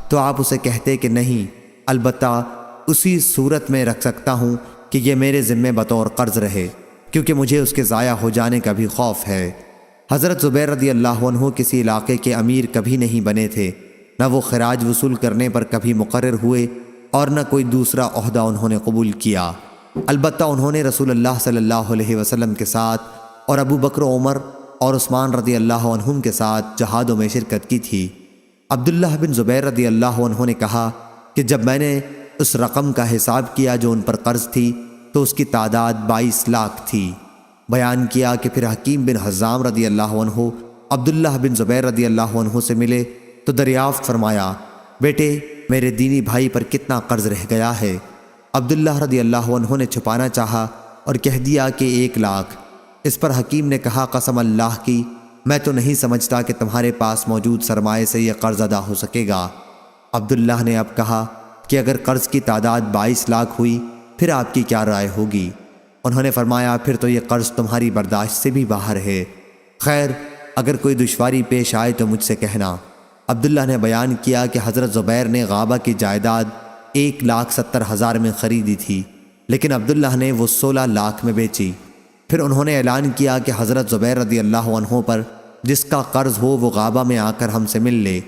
تو آپ اسے کہتے کہ نہیں، البتہ اسی صورت میں رکھ سکتا ہوں کہ یہ میرے ذمے بطور قرض رہے، کیونکہ مجھے اس کے ضائع ہو جانے کا بھی خوف ہے۔ حضرت زبیر رضی اللہ عنہ کسی علاقے کے امیر کبھی نہیں بنے تھے، نہ وہ خراج وصول کرنے پر کبھی مقرر ہوئے اور نہ کوئی دوسرا عہدہ انہوں نے قبول کیا۔ البتہ انہوں نے رسول اللہ صلی اللہ علیہ وسلم کے ساتھ اور ابو بکر و عمر اور عثمان رضی اللہ عنہم کے ساتھ جہادوں میں شرکت کی تھی۔ عبداللہ بن زبیر رضی اللہ عنہ نے کہا کہ جب میں نے اس رقم کا حساب کیا جو ان پر قرض تھی تو اس کی تعداد 22 لاکھ تھی۔ بیان کیا کہ پھر حکیم بن حزام رضی اللہ عنہ عبداللہ بن زبیر رضی اللہ عنہ سے ملے تو دریافت فرمایا، بیٹے میرے دینی بھائی پر کتنا قرض رہ گیا ہے؟ عبداللہ رضی اللہ عنہ نے چھپانا چاہا اور کہہ دیا کہ 1 لاکھ۔ اس پر حکیم نے کہا، قسم اللہ کی میں تو نہیں سمجھتا کہ تمہارے پاس موجود سرمایے سے یہ قرض ادا ہو سکے گا۔ عبداللہ نے اب کہا کہ اگر قرض کی تعداد 22 لاکھ ہوئی پھر آپ کی کیا رائے ہوگی؟ انہوں نے فرمایا، پھر تو یہ قرض تمہاری برداشت سے بھی باہر ہے، خیر اگر کوئی دشواری پیش آئے تو مجھ سے کہنا۔ عبداللہ نے بیان کیا کہ حضرت زبیر نے غابہ کی جائیداد 1,70,000 میں خریدی تھی، لیکن عبداللہ نے وہ 16 لاکھ میں بیچی۔ پھر انہوں نے اعلان کیا کہ حضرت زبیر رضی اللہ عنہ پر جس کا قرض ہو وہ غابہ میں آ کر ہم سے مل لے۔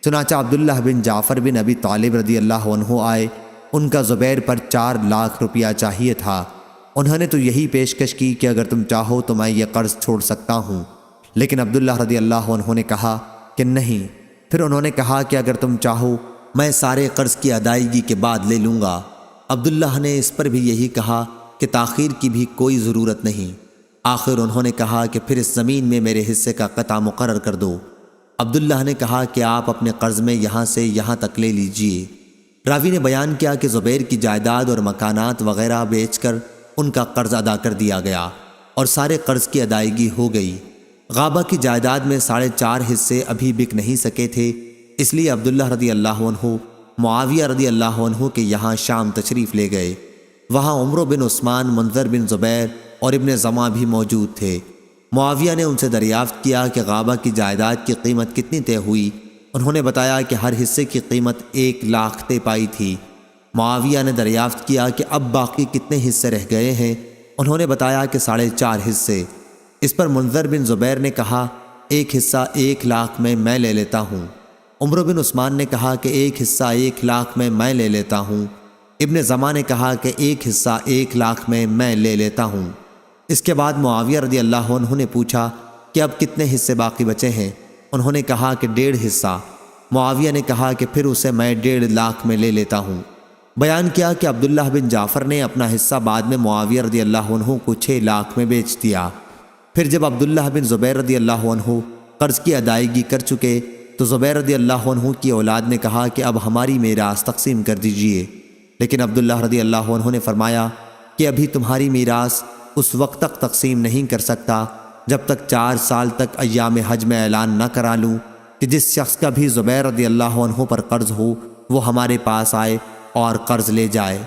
چنانچہ عبداللہ بن جعفر بن ابی طالب رضی اللہ عنہ آئے، ان کا زبیر پر 4 لاکھ روپیہ چاہیے تھا۔ انہوں نے تو یہی پیشکش کی کہ اگر تم چاہو تو میں یہ قرض چھوڑ سکتا ہوں، لیکن عبداللہ رضی اللہ عنہ نے کہا کہ نہیں۔ پھر انہوں نے کہا کہ اگر تم چاہو میں سارے قرض کی ادائیگی کے بعد لے لوں گا۔ عبداللہ نے اس پر بھی یہی کہا کہ تاخیر کی بھی کوئی ضرورت نہیں۔ آخر انہوں نے کہا کہ پھر اس زمین میں میرے حصے کا قطع مقرر کر دو۔ عبداللہ نے کہا کہ آپ اپنے قرض میں یہاں سے یہاں تک لے لیجئے۔ راوی نے بیان کیا کہ زبیر کی جائیداد اور مکانات وغیرہ بیچ کر ان کا قرض ادا کر دیا گیا۔ اور سارے قرض کی ادائیگی ہو گئی۔ غابہ کی جائیداد میں 4.5 حصے ابھی بک نہیں سکے تھے، اس لیے عبداللہ رضی اللہ عنہ معاویہ رضی اللہ عنہ کے یہاں شام تشریف لے گئے۔ وہاں عمرو بن عثمان، منذر بن زبیر اور ابن زمع بھی موجود تھے۔ معاویہ نے ان سے دریافت کیا کہ غابہ کی جائیداد کی قیمت کتنی طے ہوئی؟ انہوں نے بتایا کہ ہر حصے کی قیمت 1 لاکھ طے پائی تھی۔ معاویہ نے دریافت کیا کہ اب باقی کتنے حصے رہ گئے ہیں؟ انہوں نے بتایا کہ 4.5 حصے۔ اس پر منذر بن زبیر نے کہا 1 حصہ 1 لاکھ میں لے لیتا ہوں۔ عمرو بن عثمان نے کہا کہ 1 حصہ 1 لاکھ میں لے لیتا ہوں۔ ابن زمع نے کہا کہ 1 حصہ 1 لاکھ میں لے لیتا ہوں۔ اس کے بعد معاویہ رضی اللہ عنہ نے پوچھا کہ اب کتنے حصے باقی بچے ہیں؟ انہوں نے کہا کہ 1.5 حصہ۔ معاویہ نے کہا کہ پھر اسے میں 1.5 لاکھ میں لے لیتا ہوں۔ بیان کیا کہ عبداللہ بن جعفر نے اپنا حصہ بعد میں معاویہ رضی اللہ عنہ کو 6 لاکھ میں بیچ دیا۔ پھر جب عبداللہ بن زبیر رضی اللہ عنہ قرض کی ادائیگی کر چکے تو زبیر رضی اللہ عنہ کی اولاد نے کہا کہ اب ہماری میراث تقسیم کر دیجئے، لیکن عبداللہ رضی اللہ عنہ نے فرمایا کہ ابھی تمہاری میراث اس وقت تک تقسیم نہیں کر سکتا جب تک 4 سال تک ایام حج میں اعلان نہ کرا لوں کہ جس شخص کا بھی زبیر رضی اللہ عنہ پر قرض ہو وہ ہمارے پاس آئے اور قرض لے جائے۔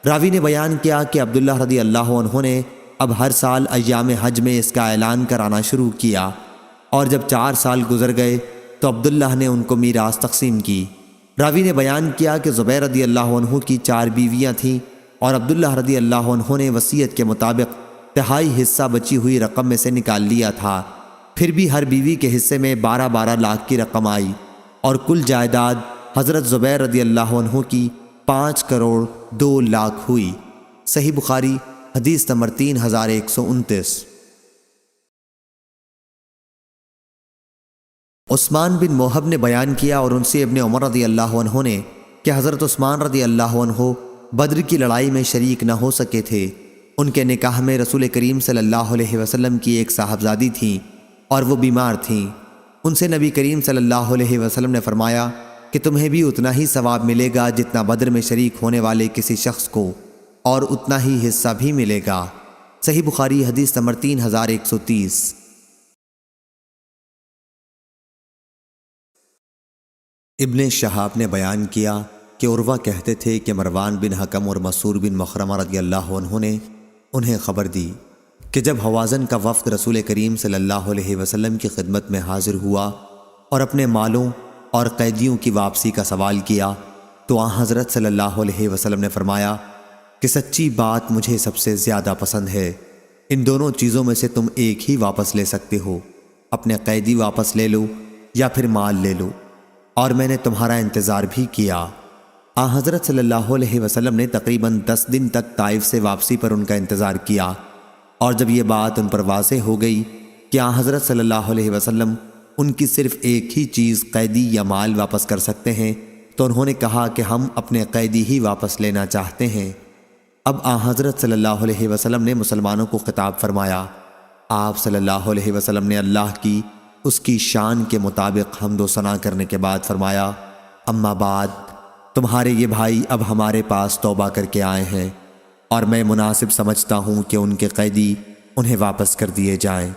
راوی نے بیان کیا کہ عبداللہ رضی اللہ عنہ نے اب ہر سال ایام حج میں اس کا اعلان کرانا شروع کیا، اور جب 4 سال گزر گئے تو عبداللہ نے ان کو میراث تقسیم کی۔ راوی نے بیان کیا کہ زبیر رضی اللہ عنہ کی 4 بیویاں تھیں اور عبداللہ رضی اللہ عنہ نے وصیت کے مطابق 1/3 حصہ بچی ہوئی رقم میں سے نکال لیا تھا۔ پھر بھی ہر بیوی کے حصے میں 12 لاکھ کی رقم آئی، اور کل جائیداد حضرت زبیر رضی اللہ عنہ کی 5 کروڑ 2 لاکھ ہوئی۔ صحیح بخاری حدیث نمبر 3129۔ عثمان بن موہب نے بیان کیا اور ان سے ابن عمر رضی اللہ عنہ نے کہ حضرت عثمان رضی اللہ عنہ بدر کی لڑائی میں شریک نہ ہو سکے تھے۔ ان کے نکاح میں رسول کریم صلی اللہ علیہ وسلم کی ایک صاحبزادی تھیں اور وہ بیمار تھیں۔ ان سے نبی کریم صلی اللہ علیہ وسلم نے فرمایا کہ تمہیں بھی اتنا ہی ثواب ملے گا جتنا بدر میں شریک ہونے والے کسی شخص کو، اور اتنا ہی حصہ بھی ملے گا۔ صحیح بخاری حدیث نمبر 3130۔ ابن شہاب نے بیان کیا کہ عروہ کہتے تھے کہ مروان بن حکم اور مسعور بن مخرمہ رضی اللہ عنہ نے انہیں خبر دی کہ جب حوازن کا وفد رسول کریم صلی اللہ علیہ وسلم کی خدمت میں حاضر ہوا اور اپنے مالوں اور قیدیوں کی واپسی کا سوال کیا تو آن حضرت صلی اللہ علیہ وسلم نے فرمایا کہ سچی بات مجھے سب سے زیادہ پسند ہے۔ ان دونوں چیزوں میں سے تم ایک ہی واپس لے سکتے ہو، اپنے قیدی واپس لے لو یا پھر مال لے لو، اور میں نے تمہارا انتظار بھی کیا۔ آن حضرت صلی اللہ علیہ وسلم نے تقریباً 10 دن تک طائف سے واپسی پر ان کا انتظار کیا، اور جب یہ بات ان پر واضح ہو گئی کہ آن حضرت صلی اللہ علیہ وسلم ان کی صرف ایک ہی چیز قیدی یا مال واپس کر سکتے ہیں تو انہوں نے کہا کہ ہم اپنے قیدی ہی واپس لینا چاہتے ہیں۔ اب آن حضرت صلی اللہ علیہ وسلم نے مسلمانوں کو خطاب فرمایا۔ آپ صلی اللہ علیہ وسلم نے اللہ کی اس کی شان کے مطابق حمد و ثنا کرنے کے بعد فرمایا، اما بعد، تمہارے یہ بھائی اب ہمارے پاس توبہ کر کے آئے ہیں، اور میں مناسب سمجھتا ہوں کہ ان کے قیدی انہیں واپس کر دیے جائیں۔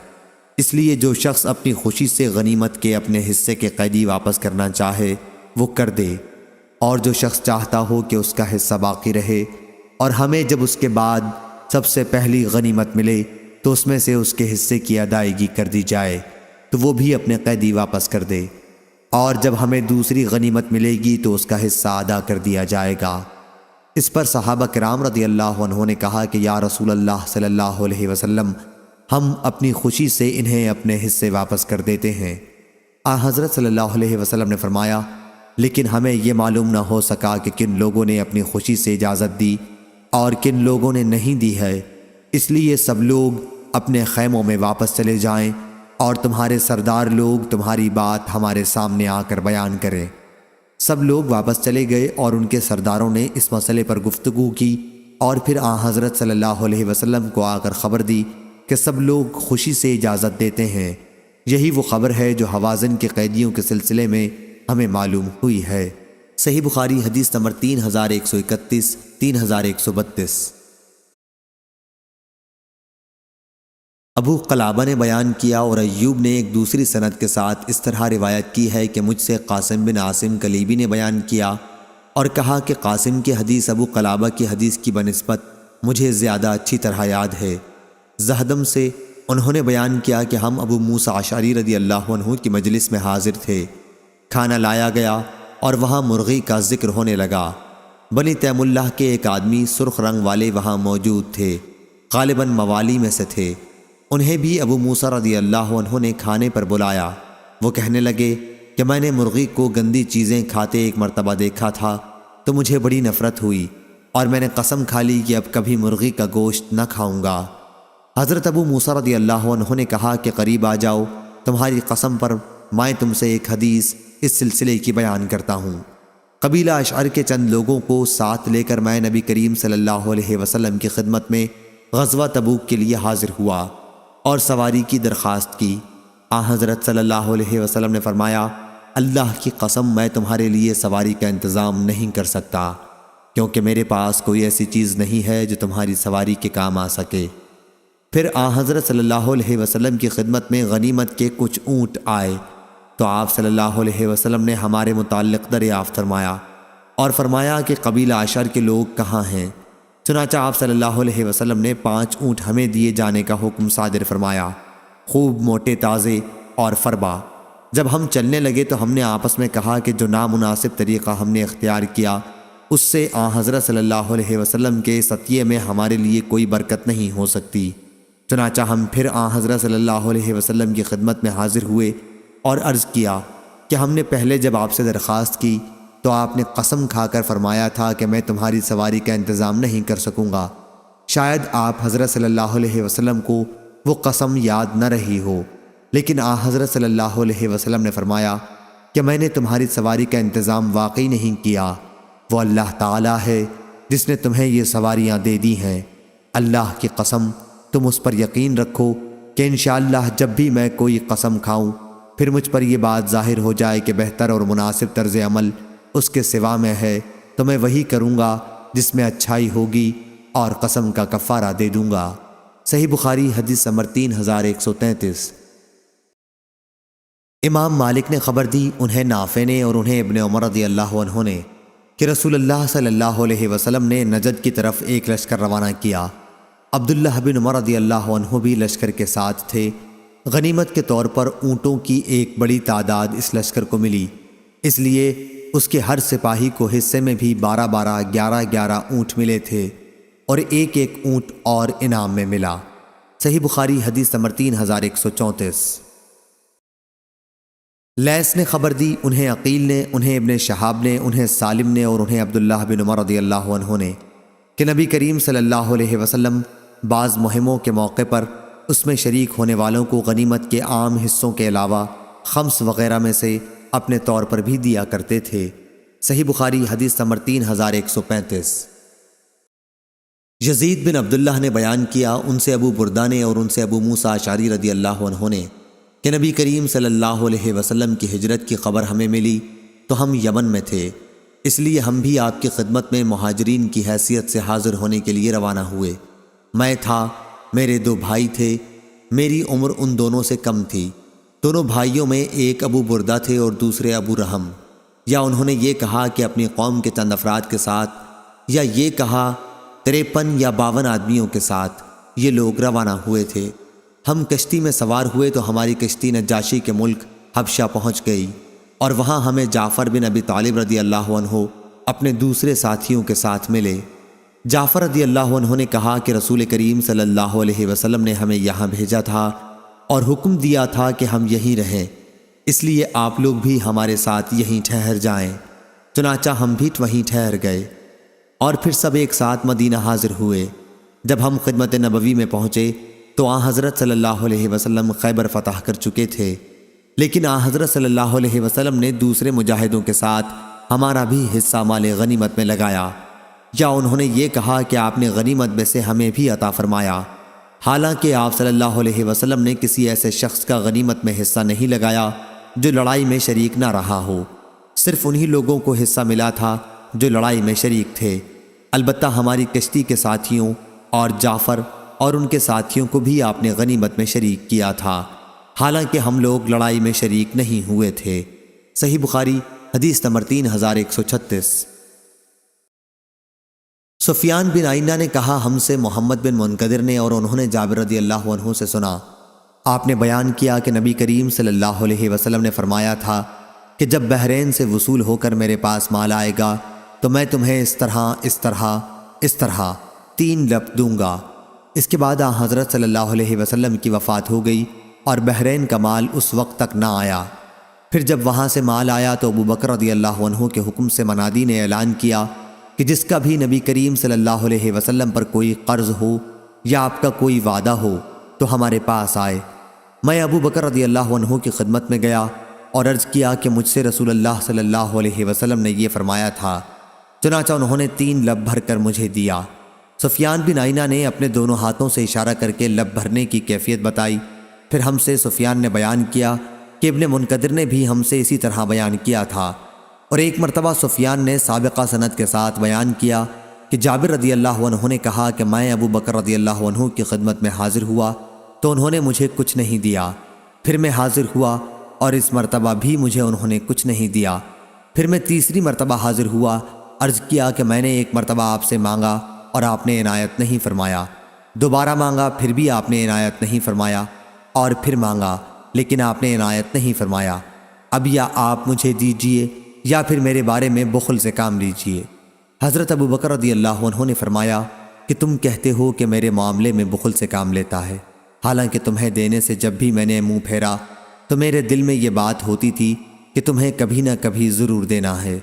اس لیے جو شخص اپنی خوشی سے غنیمت کے اپنے حصے کے قیدی واپس کرنا چاہے وہ کر دے، اور جو شخص چاہتا ہو کہ اس کا حصہ باقی رہے اور ہمیں جب اس کے بعد سب سے پہلی غنیمت ملے تو اس میں سے اس کے حصے کی ادائیگی کر دی جائے تو وہ بھی اپنے قیدی واپس کر دے، اور جب ہمیں دوسری غنیمت ملے گی تو اس کا حصہ ادا کر دیا جائے گا۔ اس پر صحابہ کرام رضی اللہ عنہ نے کہا کہ یا رسول اللہ صلی اللہ علیہ وسلم، ہم اپنی خوشی سے انہیں اپنے حصے واپس کر دیتے ہیں۔ حضرت صلی اللہ علیہ وسلم نے فرمایا، لیکن ہمیں یہ معلوم نہ ہو سکا کہ کن لوگوں نے اپنی خوشی سے اجازت دی اور کن لوگوں نے نہیں دی ہے، اس لیے سب لوگ اپنے خیموں میں واپس چلے جائیں اور تمہارے سردار لوگ تمہاری بات ہمارے سامنے آ کر بیان کریں۔ سب لوگ واپس چلے گئے اور ان کے سرداروں نے اس مسئلے پر گفتگو کی، اور پھر حضرت صلی اللہ علیہ وسلم کو آ کر خبر دی کہ سب لوگ خوشی سے اجازت دیتے ہیں۔ یہی وہ خبر ہے جو حوازن کے قیدیوں کے سلسلے میں ہمیں معلوم ہوئی ہے۔ صحیح بخاری حدیث نمبر 3131 3132۔ ابو قلابہ نے بیان کیا اور ایوب نے ایک دوسری سند کے ساتھ اس طرح روایت کی ہے کہ مجھ سے قاسم بن عاصم کلیبی نے بیان کیا اور کہا کہ قاسم کی حدیث ابو قلابہ کی حدیث کی بنسبت مجھے زیادہ اچھی طرح یاد ہے۔ زہدم سے انہوں نے بیان کیا کہ ہم ابو موسیٰ اشعری رضی اللہ عنہ کی مجلس میں حاضر تھے، کھانا لایا گیا اور وہاں مرغی کا ذکر ہونے لگا۔ بنی تیم اللہ کے ایک آدمی سرخ رنگ والے وہاں موجود تھے، غالباً موالی میں سے تھے۔ انہیں بھی ابو موسیٰ رضی اللہ عنہ نے کھانے پر بلایا۔ وہ کہنے لگے کہ میں نے مرغی کو گندی چیزیں کھاتے ایک مرتبہ دیکھا تھا تو مجھے بڑی نفرت ہوئی اور میں نے قسم کھا لی کہ اب کبھی مرغی کا گوشت نہ کھاؤں گا۔ حضرت ابو موسیٰ رضی اللہ عنہ نے کہا کہ قریب آ جاؤ، تمہاری قسم پر میں تم سے ایک حدیث اس سلسلے کی بیان کرتا ہوں۔ قبیلہ اشعر کے چند لوگوں کو ساتھ لے کر میں نبی کریم صلی اللہ علیہ وسلم کی خدمت میں غزوہ تبوک کے لیے حاضر ہوا اور سواری کی درخواست کی۔ حضرت صلی اللہ علیہ وسلم نے فرمایا، اللہ کی قسم میں تمہارے لیے سواری کا انتظام نہیں کر سکتا، کیونکہ میرے پاس کوئی ایسی چیز نہیں ہے جو تمہاری سواری کے کام آ سکے۔ پھر حضرت صلی اللہ علیہ وسلم کی خدمت میں غنیمت کے کچھ اونٹ آئے تو آپ صلی اللہ علیہ وسلم نے ہمارے متعلق دریافت فرمایا اور فرمایا کہ قبیلہ اشعر کے لوگ کہاں ہیں؟ چنانچہ آپ صلی اللہ علیہ وسلم نے 5 اونٹ ہمیں دیے جانے کا حکم صادر فرمایا، خوب موٹے تازے اور فربا۔ جب ہم چلنے لگے تو ہم نے آپس میں کہا کہ جو نامناسب طریقہ ہم نے اختیار کیا اس سے حضرت صلی اللہ علیہ وسلم کے اس عطیے میں ہمارے لیے کوئی برکت نہیں ہو سکتی۔ چنانچہ ہم پھر حضرت صلی اللہ علیہ وسلم کی خدمت میں حاضر ہوئے اور عرض کیا کہ ہم نے پہلے جب آپ سے درخواست کی تو آپ نے قسم کھا کر فرمایا تھا کہ میں تمہاری سواری کا انتظام نہیں کر سکوں گا۔ شاید آپ حضرت صلی اللہ علیہ وسلم کو وہ قسم یاد نہ رہی ہو، لیکن حضرت صلی اللہ علیہ وسلم نے فرمایا کہ میں نے تمہاری سواری کا انتظام واقعی نہیں کیا، وہ اللہ تعالیٰ ہے جس نے تمہیں یہ سواریاں دے دی ہیں۔ اللہ کی قسم تم اس پر یقین رکھو کہ انشاءاللہ جب بھی میں کوئی قسم کھاؤں پھر مجھ پر یہ بات ظاہر ہو جائے کہ بہتر اور مناسب طرز عمل اس کے سوا میں ہے تو میں وہی کروں گا جس میں اچھائی ہوگی اور قسم کا کفارہ دے دوں گا۔ صحیح بخاری حدیث نمبر 3133۔ امام مالک نے خبر دی، انہیں نافع نے اور انہیں ابن عمر رضی اللہ عنہ نے، کہ رسول اللہ صلی اللہ علیہ وسلم نے نجد کی طرف ایک لشکر روانہ کیا۔ عبداللہ بن عمر رضی اللہ عنہ بھی لشکر کے ساتھ تھے۔ غنیمت کے طور پر اونٹوں کی ایک بڑی تعداد اس لشکر کو ملی، اس لیے اس کے ہر سپاہی کو حصے میں بھی 12 11 اونٹ ملے تھے اور ایک اونٹ اور انعام میں ملا۔ صحیح بخاری حدیث نمبر 3134۔ لیث نے خبر دی، انہیں عقیل نے، انہیں ابن شہاب نے، انہیں سالم نے اور انہیں عبداللہ بن عمر رضی اللہ عنہ نے، کہ نبی کریم صلی اللہ علیہ وسلم بعض مہموں کے موقع پر اس میں شریک ہونے والوں کو غنیمت کے عام حصوں کے علاوہ خمس وغیرہ میں سے اپنے طور پر بھی دیا کرتے تھے۔ صحیح بخاری حدیث نمبر 3135۔ یزید بن عبداللہ نے بیان کیا، ان سے ابو بردہ نے اور ان سے ابو موسیٰ اشعری رضی اللہ عنہ نے، کہ نبی کریم صلی اللہ علیہ وسلم کی ہجرت کی خبر ہمیں ملی تو ہم یمن میں تھے، اس لیے ہم بھی آپ کی خدمت میں مہاجرین کی حیثیت سے حاضر ہونے کے لیے روانہ ہوئے۔ میں تھا، میرے 2 بھائی تھے، میری عمر ان دونوں سے کم تھی۔ دونوں بھائیوں میں ایک ابو بردہ تھے اور دوسرے ابو رحم، یا انہوں نے یہ کہا کہ اپنی قوم کے چند افراد کے ساتھ، یا یہ کہا 53 یا 52 آدمیوں کے ساتھ یہ لوگ روانہ ہوئے تھے۔ ہم کشتی میں سوار ہوئے تو ہماری کشتی نجاشی کے ملک حبشہ پہنچ گئی اور وہاں ہمیں جعفر بن ابی طالب رضی اللہ عنہ اپنے دوسرے ساتھیوں کے ساتھ ملے۔ جعفر رضی اللہ عنہ نے کہا کہ رسول کریم صلی اللہ علیہ وسلم نے ہمیں یہاں بھیجا تھا اور حکم دیا تھا کہ ہم یہیں رہیں، اس لیے آپ لوگ بھی ہمارے ساتھ یہیں ٹھہر جائیں۔ چنانچہ ہم بھی وہیں ٹھہر گئے اور پھر سب ایک ساتھ مدینہ حاضر ہوئے۔ جب ہم خدمت نبوی میں پہنچے تو حضرت صلی اللہ علیہ وسلم خیبر فتح کر چکے تھے، لیکن حضرت صلی اللہ علیہ وسلم نے دوسرے مجاہدوں کے ساتھ ہمارا بھی حصہ مال غنیمت میں لگایا، یا انہوں نے یہ کہا کہ آپ نے غنیمت میں سے ہمیں بھی عطا فرمایا، حالانکہ آپ صلی اللہ علیہ وسلم نے کسی ایسے شخص کا غنیمت میں حصہ نہیں لگایا جو لڑائی میں شریک نہ رہا ہو، صرف انہی لوگوں کو حصہ ملا تھا جو لڑائی میں شریک تھے۔ البتہ ہماری کشتی کے ساتھیوں اور جعفر اور ان کے ساتھیوں کو بھی آپ نے غنیمت میں شریک کیا تھا، حالانکہ ہم لوگ لڑائی میں شریک نہیں ہوئے تھے۔ صحیح بخاری حدیث نمبر 3136۔ سفیان بن عیینہ نے کہا، ہم سے محمد بن منکدر نے اور انہوں نے جابر رضی اللہ عنہ سے سنا، آپ نے بیان کیا کہ نبی کریم صلی اللہ علیہ وسلم نے فرمایا تھا کہ جب بحرین سے وصول ہو کر میرے پاس مال آئے گا تو میں تمہیں اس طرح 3 لب دوں گا۔ اس کے بعد حضرت صلی اللہ علیہ وسلم کی وفات ہو گئی اور بحرین کا مال اس وقت تک نہ آیا۔ پھر جب وہاں سے مال آیا تو ابو بکر رضی اللہ عنہ کے حکم سے منادی نے اعلان کیا کہ جس کا بھی نبی کریم صلی اللہ علیہ وسلم پر کوئی قرض ہو یا آپ کا کوئی وعدہ ہو تو ہمارے پاس آئے۔ میں ابو بکر رضی اللہ عنہ کی خدمت میں گیا اور عرض کیا کہ مجھ سے رسول اللہ صلی اللہ علیہ وسلم نے یہ فرمایا تھا، چنانچہ انہوں نے 3 لب بھر کر مجھے دیا۔ سفیان بن عیینہ نے اپنے دونوں ہاتھوں سے اشارہ کر کے لب بھرنے کی کیفیت بتائی۔ پھر ہم سے سفیان نے بیان کیا کہ ابن منکدر نے بھی ہم سے اسی طرح بیان کیا تھا، اور ایک مرتبہ سفیان نے سابقہ سند کے ساتھ بیان کیا کہ جابر رضی اللہ عنہ نے کہا کہ میں ابو بکر رضی اللہ عنہ کی خدمت میں حاضر ہوا تو انہوں نے مجھے کچھ نہیں دیا۔ پھر میں حاضر ہوا اور اس مرتبہ بھی مجھے انہوں نے کچھ نہیں دیا۔ پھر میں تیسری مرتبہ حاضر ہوا، عرض کیا کہ میں نے ایک مرتبہ آپ سے مانگا اور آپ نے عنایت نہیں فرمایا، دوبارہ مانگا پھر بھی آپ نے عنایت نہیں فرمایا، اور پھر مانگا لیکن آپ نے عنایت نہیں فرمایا۔ اب یا آپ مجھے دیجئے یا پھر میرے بارے میں بخل سے کام لیجئے۔ حضرت ابو بکر رضی اللہ عنہ نے فرمایا کہ تم کہتے ہو کہ میرے معاملے میں بخل سے کام لیتا ہے، حالانکہ تمہیں دینے سے جب بھی میں نے منہ پھیرا تو میرے دل میں یہ بات ہوتی تھی کہ تمہیں کبھی نہ کبھی ضرور دینا ہے۔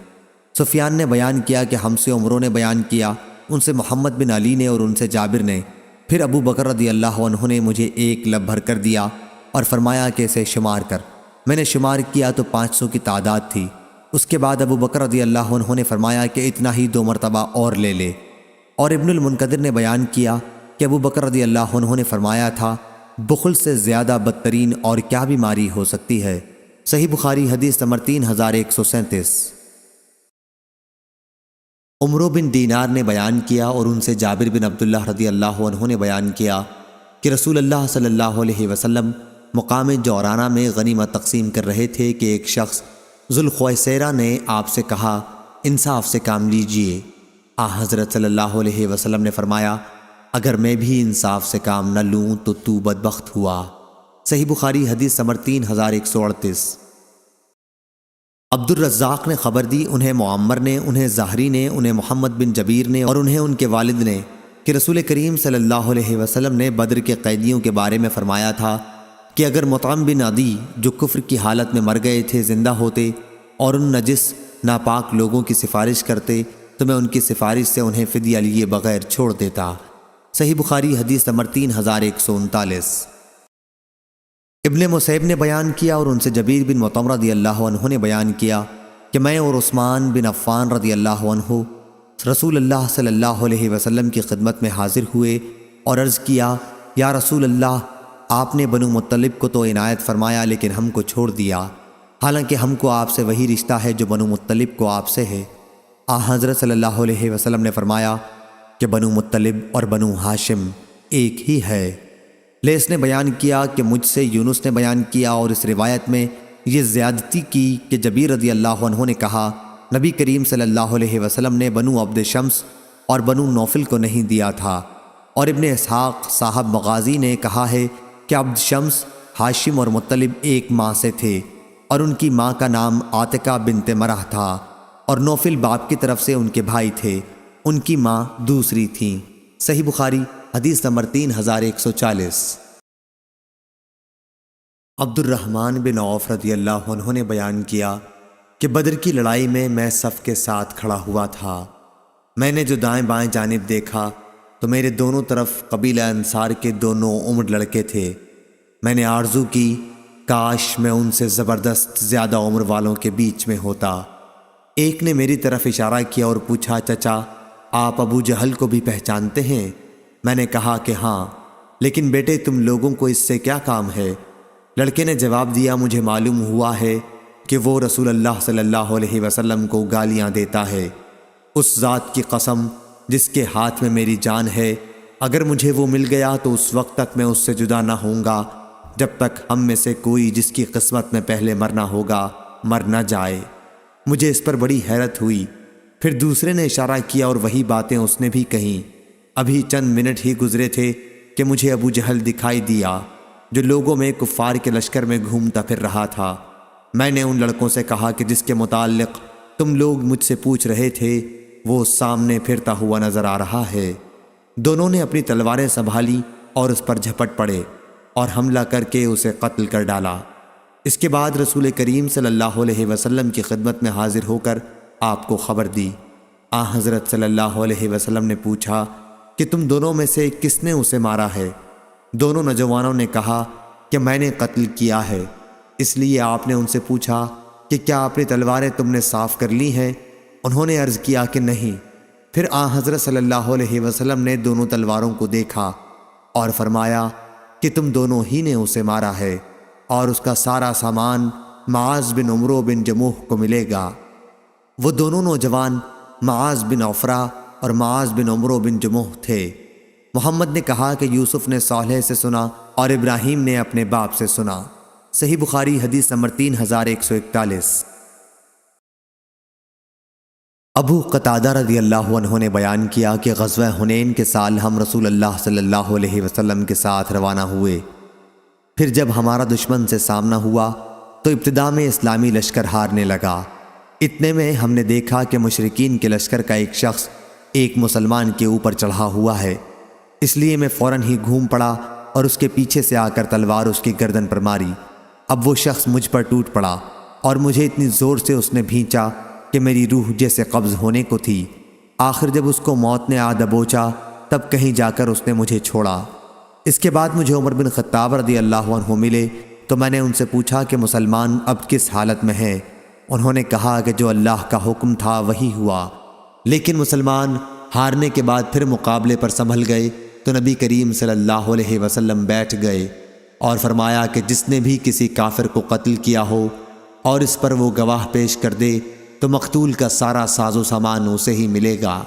سفیان نے بیان کیا کہ ہم سے عمروں نے بیان کیا، ان سے محمد بن علی نے اور ان سے جابر نے۔ پھر ابو بکر رضی اللہ عنہ نے مجھے 1 لب بھر کر دیا اور فرمایا کہ اسے شمار کر۔ میں نے شمار کیا تو 500 کی تعداد تھی۔ اس کے بعد ابو بکر رضی اللہ عنہ نے فرمایا کہ اتنا ہی 2 مرتبہ اور لے لے۔ اور ابن المنکدر نے بیان کیا کہ ابو بکر رضی اللہ عنہ نے فرمایا تھا، بخل سے زیادہ بدترین اور کیا بیماری ہو سکتی ہے۔ صحیح بخاری حدیث نمبر 3137۔ عمرو بن دینار نے بیان کیا اور ان سے جابر بن عبداللہ رضی اللہ عنہ نے بیان کیا کہ رسول اللہ صلی اللہ علیہ وسلم مقام جورانہ میں غنیمت تقسیم کر رہے تھے کہ ایک شخص ذوالخویسرہ نے آپ سے کہا، انصاف سے کام لیجئے۔ حضرت صلی اللہ علیہ وسلم نے فرمایا، اگر میں بھی انصاف سے کام نہ لوں تو بدبخت ہوا۔ صحیح بخاری حدیث نمبر 3138۔ عبد الرزاق نے خبر دی، انہیں معمر نے، انہیں زہری نے، انہیں محمد بن جبیر نے اور انہیں ان کے والد نے کہ رسول کریم صلی اللہ علیہ وسلم نے بدر کے قیدیوں کے بارے میں فرمایا تھا کہ اگر مطعم بن عدی جو کفر کی حالت میں مر گئے تھے زندہ ہوتے اور ان نجس ناپاک لوگوں کی سفارش کرتے تو میں ان کی سفارش سے انہیں فدیہ لیے بغیر چھوڑ دیتا۔ صحیح بخاری حدیث نمبر 3139۔ ابن مسیب نے بیان کیا اور ان سے جبیر بن مطعم رضی اللہ عنہ نے بیان کیا کہ میں اور عثمان بن عفان رضی اللہ عنہ رسول اللہ صلی اللہ علیہ وسلم کی خدمت میں حاضر ہوئے اور عرض کیا، یا رسول اللہ، آپ نے بنو مطلب کو تو عنایت فرمایا لیکن ہم کو چھوڑ دیا، حالانکہ ہم کو آپ سے وہی رشتہ ہے جو بنو مطلب کو آپ سے ہے۔ حضرت صلی اللہ علیہ وسلم نے فرمایا کہ بنو مطلب اور بنو ہاشم ایک ہی ہے۔ لیث نے بیان کیا کہ مجھ سے یونس نے بیان کیا اور اس روایت میں یہ زیادتی کی کہ جبیر رضی اللہ عنہ نے کہا، نبی کریم صلی اللہ علیہ وسلم نے بنو عبد شمس اور بنو نوفل کو نہیں دیا تھا۔ اور ابن اسحاق صاحب مغازی نے کہا ہے کہ عبد شمس، ہاشم اور مطلب ایک ماں سے تھے اور ان کی ماں کا نام عاتقہ بنت مرح تھا، اور نوفل باپ کی طرف سے ان کے بھائی تھے، ان کی ماں دوسری تھیں۔ صحیح بخاری حدیث نمبر 3140۔ عبد الرحمن بن عوف رضی اللہ عنہ نے بیان کیا کہ بدر کی لڑائی میں صف کے ساتھ کھڑا ہوا تھا۔ میں نے جو دائیں بائیں جانب دیکھا تو میرے دونوں طرف قبیلہ انصار کے 2 عمر لڑکے تھے۔ میں نے آرزو کی کاش میں ان سے زبردست زیادہ عمر والوں کے بیچ میں ہوتا۔ ایک نے میری طرف اشارہ کیا اور پوچھا، چچا آپ ابو جہل کو بھی پہچانتے ہیں؟ میں نے کہا کہ ہاں، لیکن بیٹے تم لوگوں کو اس سے کیا کام ہے؟ لڑکے نے جواب دیا، مجھے معلوم ہوا ہے کہ وہ رسول اللہ صلی اللہ علیہ وسلم کو گالیاں دیتا ہے۔ اس ذات کی قسم جس کے ہاتھ میں میری جان ہے، اگر مجھے وہ مل گیا تو اس وقت تک میں اس سے جدا نہ ہوں گا جب تک ہم میں سے کوئی جس کی قسمت میں پہلے مرنا ہوگا مر نہ جائے۔ مجھے اس پر بڑی حیرت ہوئی۔ پھر دوسرے نے اشارہ کیا اور وہی باتیں اس نے بھی کہیں۔ ابھی چند منٹ ہی گزرے تھے کہ مجھے ابو جہل دکھائی دیا جو لوگوں میں کفار کے لشکر میں گھومتا پھر رہا تھا۔ میں نے ان لڑکوں سے کہا کہ جس کے متعلق تم لوگ مجھ سے پوچھ رہے تھے وہ سامنے پھرتا ہوا نظر آ رہا ہے۔ دونوں نے اپنی تلواریں سنبھالی اور اس پر جھپٹ پڑے اور حملہ کر کے اسے قتل کر ڈالا۔ اس کے بعد رسول کریم صلی اللہ علیہ وسلم کی خدمت میں حاضر ہو کر آپ کو خبر دی۔ حضرت صلی اللہ علیہ وسلم نے پوچھا کہ تم دونوں میں سے کس نے اسے مارا ہے؟ دونوں نوجوانوں نے کہا کہ میں نے قتل کیا ہے۔ اس لیے آپ نے ان سے پوچھا کہ کیا اپنی تلواریں تم نے صاف کر لی ہیں؟ انہوں نے عرض کیا کہ نہیں۔ پھر حضرت صلی اللہ علیہ وسلم نے دونوں تلواروں کو دیکھا اور فرمایا کہ تم دونوں ہی نے اسے مارا ہے اور اس کا سارا سامان معاذ بن عمرو بن جموح کو ملے گا۔ وہ دونوں نوجوان معاذ بن عفرہ اور معاذ بن عمرو بن جموح تھے۔ محمد نے کہا کہ یوسف نے صالح سے سنا اور ابراہیم نے اپنے باپ سے سنا۔ صحیح بخاری حدیث نمبر 3141۔ ابو قتادہ رضی اللہ عنہ نے بیان کیا کہ غزوہ حنین کے سال ہم رسول اللہ صلی اللہ علیہ وسلم کے ساتھ روانہ ہوئے۔ پھر جب ہمارا دشمن سے سامنا ہوا تو ابتدا میں اسلامی لشکر ہارنے لگا۔ اتنے میں ہم نے دیکھا کہ مشرکین کے لشکر کا ایک شخص ایک مسلمان کے اوپر چڑھا ہوا ہے۔ اس لیے میں فوراً ہی گھوم پڑا اور اس کے پیچھے سے آ کر تلوار اس کی گردن پر ماری۔ اب وہ شخص مجھ پر ٹوٹ پڑا اور مجھے اتنی زور سے اس نے بھینچا کہ میری روح جیسے قبض ہونے کو تھی۔ آخر جب اس کو موت نے آ دبوچا تب کہیں جا کر اس نے مجھے چھوڑا۔ اس کے بعد مجھے عمر بن خطاب رضی اللہ عنہ ملے تو میں نے ان سے پوچھا کہ مسلمان اب کس حالت میں ہیں؟ انہوں نے کہا کہ جو اللہ کا حکم تھا وہی ہوا، لیکن مسلمان ہارنے کے بعد پھر مقابلے پر سنبھل گئے تو نبی کریم صلی اللہ علیہ وسلم بیٹھ گئے اور فرمایا کہ جس نے بھی کسی کافر کو قتل کیا ہو اور اس پر وہ گواہ پیش کر دے تو مقتول کا سارا ساز و سامان اسے ہی ملے گا۔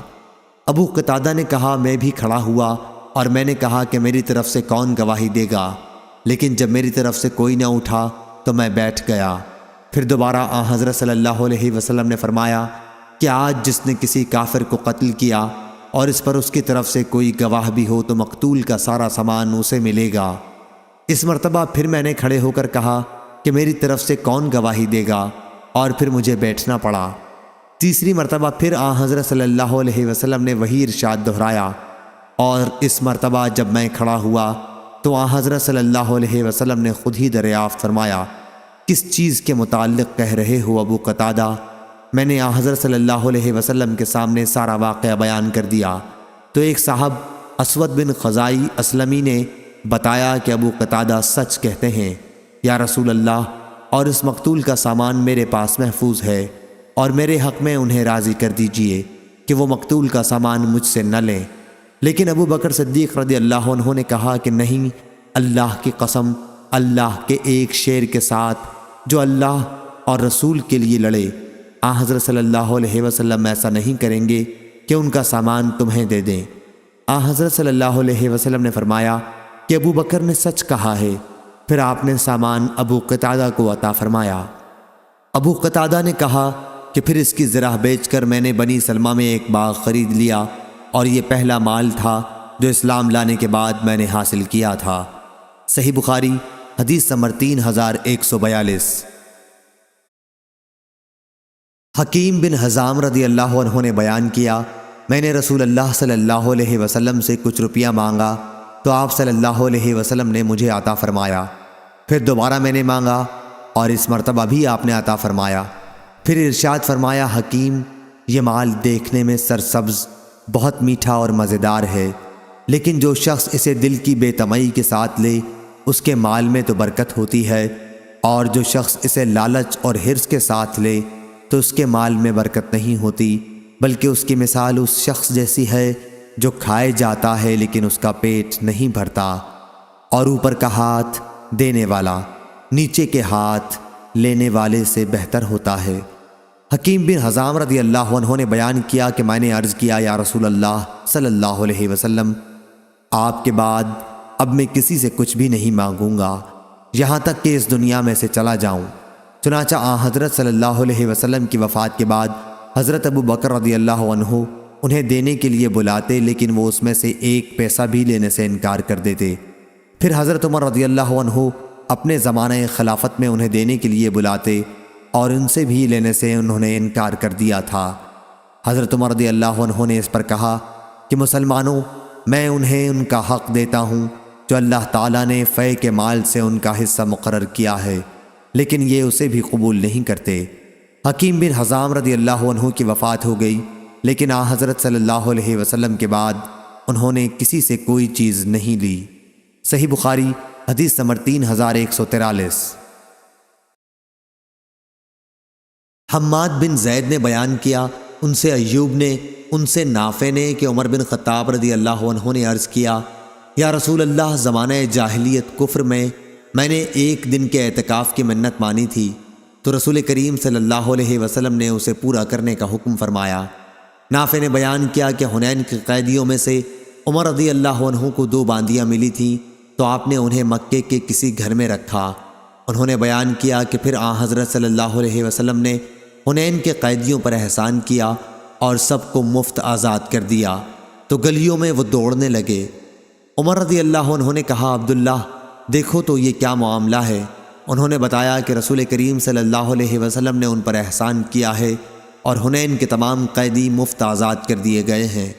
ابو قتادہ نے کہا میں بھی کھڑا ہوا اور میں نے کہا کہ میری طرف سے کون گواہی دے گا، لیکن جب میری طرف سے کوئی نہ اٹھا تو میں بیٹھ گیا۔ پھر دوبارہ حضرت صلی اللہ علیہ وسلم نے فرمایا کہ آج جس نے کسی کافر کو قتل کیا اور اس پر اس کی طرف سے کوئی گواہ بھی ہو تو مقتول کا سارا سامان اسے ملے گا۔ اس مرتبہ پھر میں نے کھڑے ہو کر کہا کہ میری طرف سے کون گواہی دے گا، اور پھر مجھے بیٹھنا پڑا۔ تیسری مرتبہ پھر حضرت صلی اللہ علیہ وسلم نے وہی ارشاد دہرایا، اور اس مرتبہ جب میں کھڑا ہوا تو حضرت صلی اللہ علیہ وسلم نے خود ہی دریافت فرمایا کس چیز کے متعلق کہہ رہے ہو ابو قتادہ؟ میں نے حضرت صلی اللہ علیہ وسلم کے سامنے سارا واقعہ بیان کر دیا تو ایک صاحب اسود بن خزائی اسلمی نے بتایا کہ ابو قتادہ سچ کہتے ہیں یا رسول اللہ، اور اس مقتول کا سامان میرے پاس محفوظ ہے، اور میرے حق میں انہیں راضی کر دیجئے کہ وہ مقتول کا سامان مجھ سے نہ لیں۔ لیکن ابو بکر صدیق رضی اللہ عنہ نے کہا کہ نہیں، اللہ کی قسم، اللہ کے ایک شیر کے ساتھ جو اللہ اور رسول کے لیے لڑے، حضرت صلی اللہ علیہ وسلم ایسا نہیں کریں گے کہ ان کا سامان تمہیں دے دیں۔ حضرت صلی اللہ علیہ وسلم نے فرمایا کہ ابو بکر نے سچ کہا ہے۔ پھر آپ نے سامان ابو قتادہ کو عطا فرمایا۔ ابو قتادہ نے کہا کہ پھر اس کی زرہ بیچ کر میں نے بنی سلمہ میں ایک باغ خرید لیا، اور یہ پہلا مال تھا جو اسلام لانے کے بعد میں نے حاصل کیا تھا۔ صحیح بخاری حدیث نمبر 3142۔ حکیم بن حزام رضی اللہ عنہ نے بیان کیا میں نے رسول اللہ صلی اللہ علیہ وسلم سے کچھ روپیہ مانگا تو آپ صلی اللہ علیہ وسلم نے مجھے عطا فرمایا۔ پھر دوبارہ میں نے مانگا اور اس مرتبہ بھی آپ نے عطا فرمایا۔ پھر ارشاد فرمایا حکیم، یہ مال دیکھنے میں سرسبز، بہت میٹھا اور مزیدار ہے، لیکن جو شخص اسے دل کی بے تمئی کے ساتھ لے اس کے مال میں تو برکت ہوتی ہے، اور جو شخص اسے لالچ اور حرص کے ساتھ لے تو اس کے مال میں برکت نہیں ہوتی، بلکہ اس کی مثال اس شخص جیسی ہے جو کھائے جاتا ہے لیکن اس کا پیٹ نہیں بھرتا، اور اوپر کا ہاتھ دینے والا نیچے کے ہاتھ لینے والے سے بہتر ہوتا ہے۔ حکیم بن حزام رضی اللہ عنہ نے بیان کیا کہ میں نے عرض کیا یا رسول اللہ صلی اللہ علیہ وسلم، آپ کے بعد اب میں کسی سے کچھ بھی نہیں مانگوں گا یہاں تک کہ اس دنیا میں سے چلا جاؤں۔ چنانچہ حضرت صلی اللہ علیہ وسلم کی وفات کے بعد حضرت ابو بکر رضی اللہ عنہ انہیں دینے کے لیے بلاتے، لیکن وہ اس میں سے ایک پیسہ بھی لینے سے انکار کر دیتے۔ پھر حضرت عمر رضی اللہ عنہ اپنے زمانہ خلافت میں انہیں دینے کے لیے بلاتے اور ان سے بھی لینے سے انہوں نے انکار کر دیا تھا۔ حضرت عمر رضی اللہ عنہ نے اس پر کہا کہ مسلمانوں، میں انہیں ان کا حق دیتا ہوں جو اللہ تعالیٰ نے فے کے مال سے ان کا حصہ مقرر کیا ہے، لیکن یہ اسے بھی قبول نہیں کرتے۔ حکیم بن حزام رضی اللہ عنہ کی وفات ہو گئی، لیکن حضرت صلی اللہ علیہ وسلم کے بعد انہوں نے کسی سے کوئی چیز نہیں لی۔ صحیح بخاری حدیث نمبر 3143۔ حماد بن زید نے بیان کیا، ان سے ایوب نے، ان سے نافع نے کہ عمر بن خطاب رضی اللہ عنہ نے عرض کیا، یا رسول اللہ، زمانہ جاہلیت کفر میں نے ایک دن کے اعتکاف کی منت مانی تھی تو رسول کریم صلی اللہ علیہ وسلم نے اسے پورا کرنے کا حکم فرمایا۔ نافع نے بیان کیا کہ حنین کے قیدیوں میں سے عمر رضی اللہ عنہ کو 2 باندیاں ملی تھیں تو آپ نے انہیں مکے کے کسی گھر میں رکھا۔ انہوں نے بیان کیا کہ پھر حضرت صلی اللہ علیہ وسلم نے حنین کے قیدیوں پر احسان کیا اور سب کو مفت آزاد کر دیا تو گلیوں میں وہ دوڑنے لگے۔ عمر رضی اللہ عنہ نے کہا، عبداللہ دیکھو تو یہ کیا معاملہ ہے؟ انہوں نے بتایا کہ رسول کریم صلی اللہ علیہ وسلم نے ان پر احسان کیا ہے اور حنین کے تمام قیدی مفت آزاد کر دیے گئے ہیں۔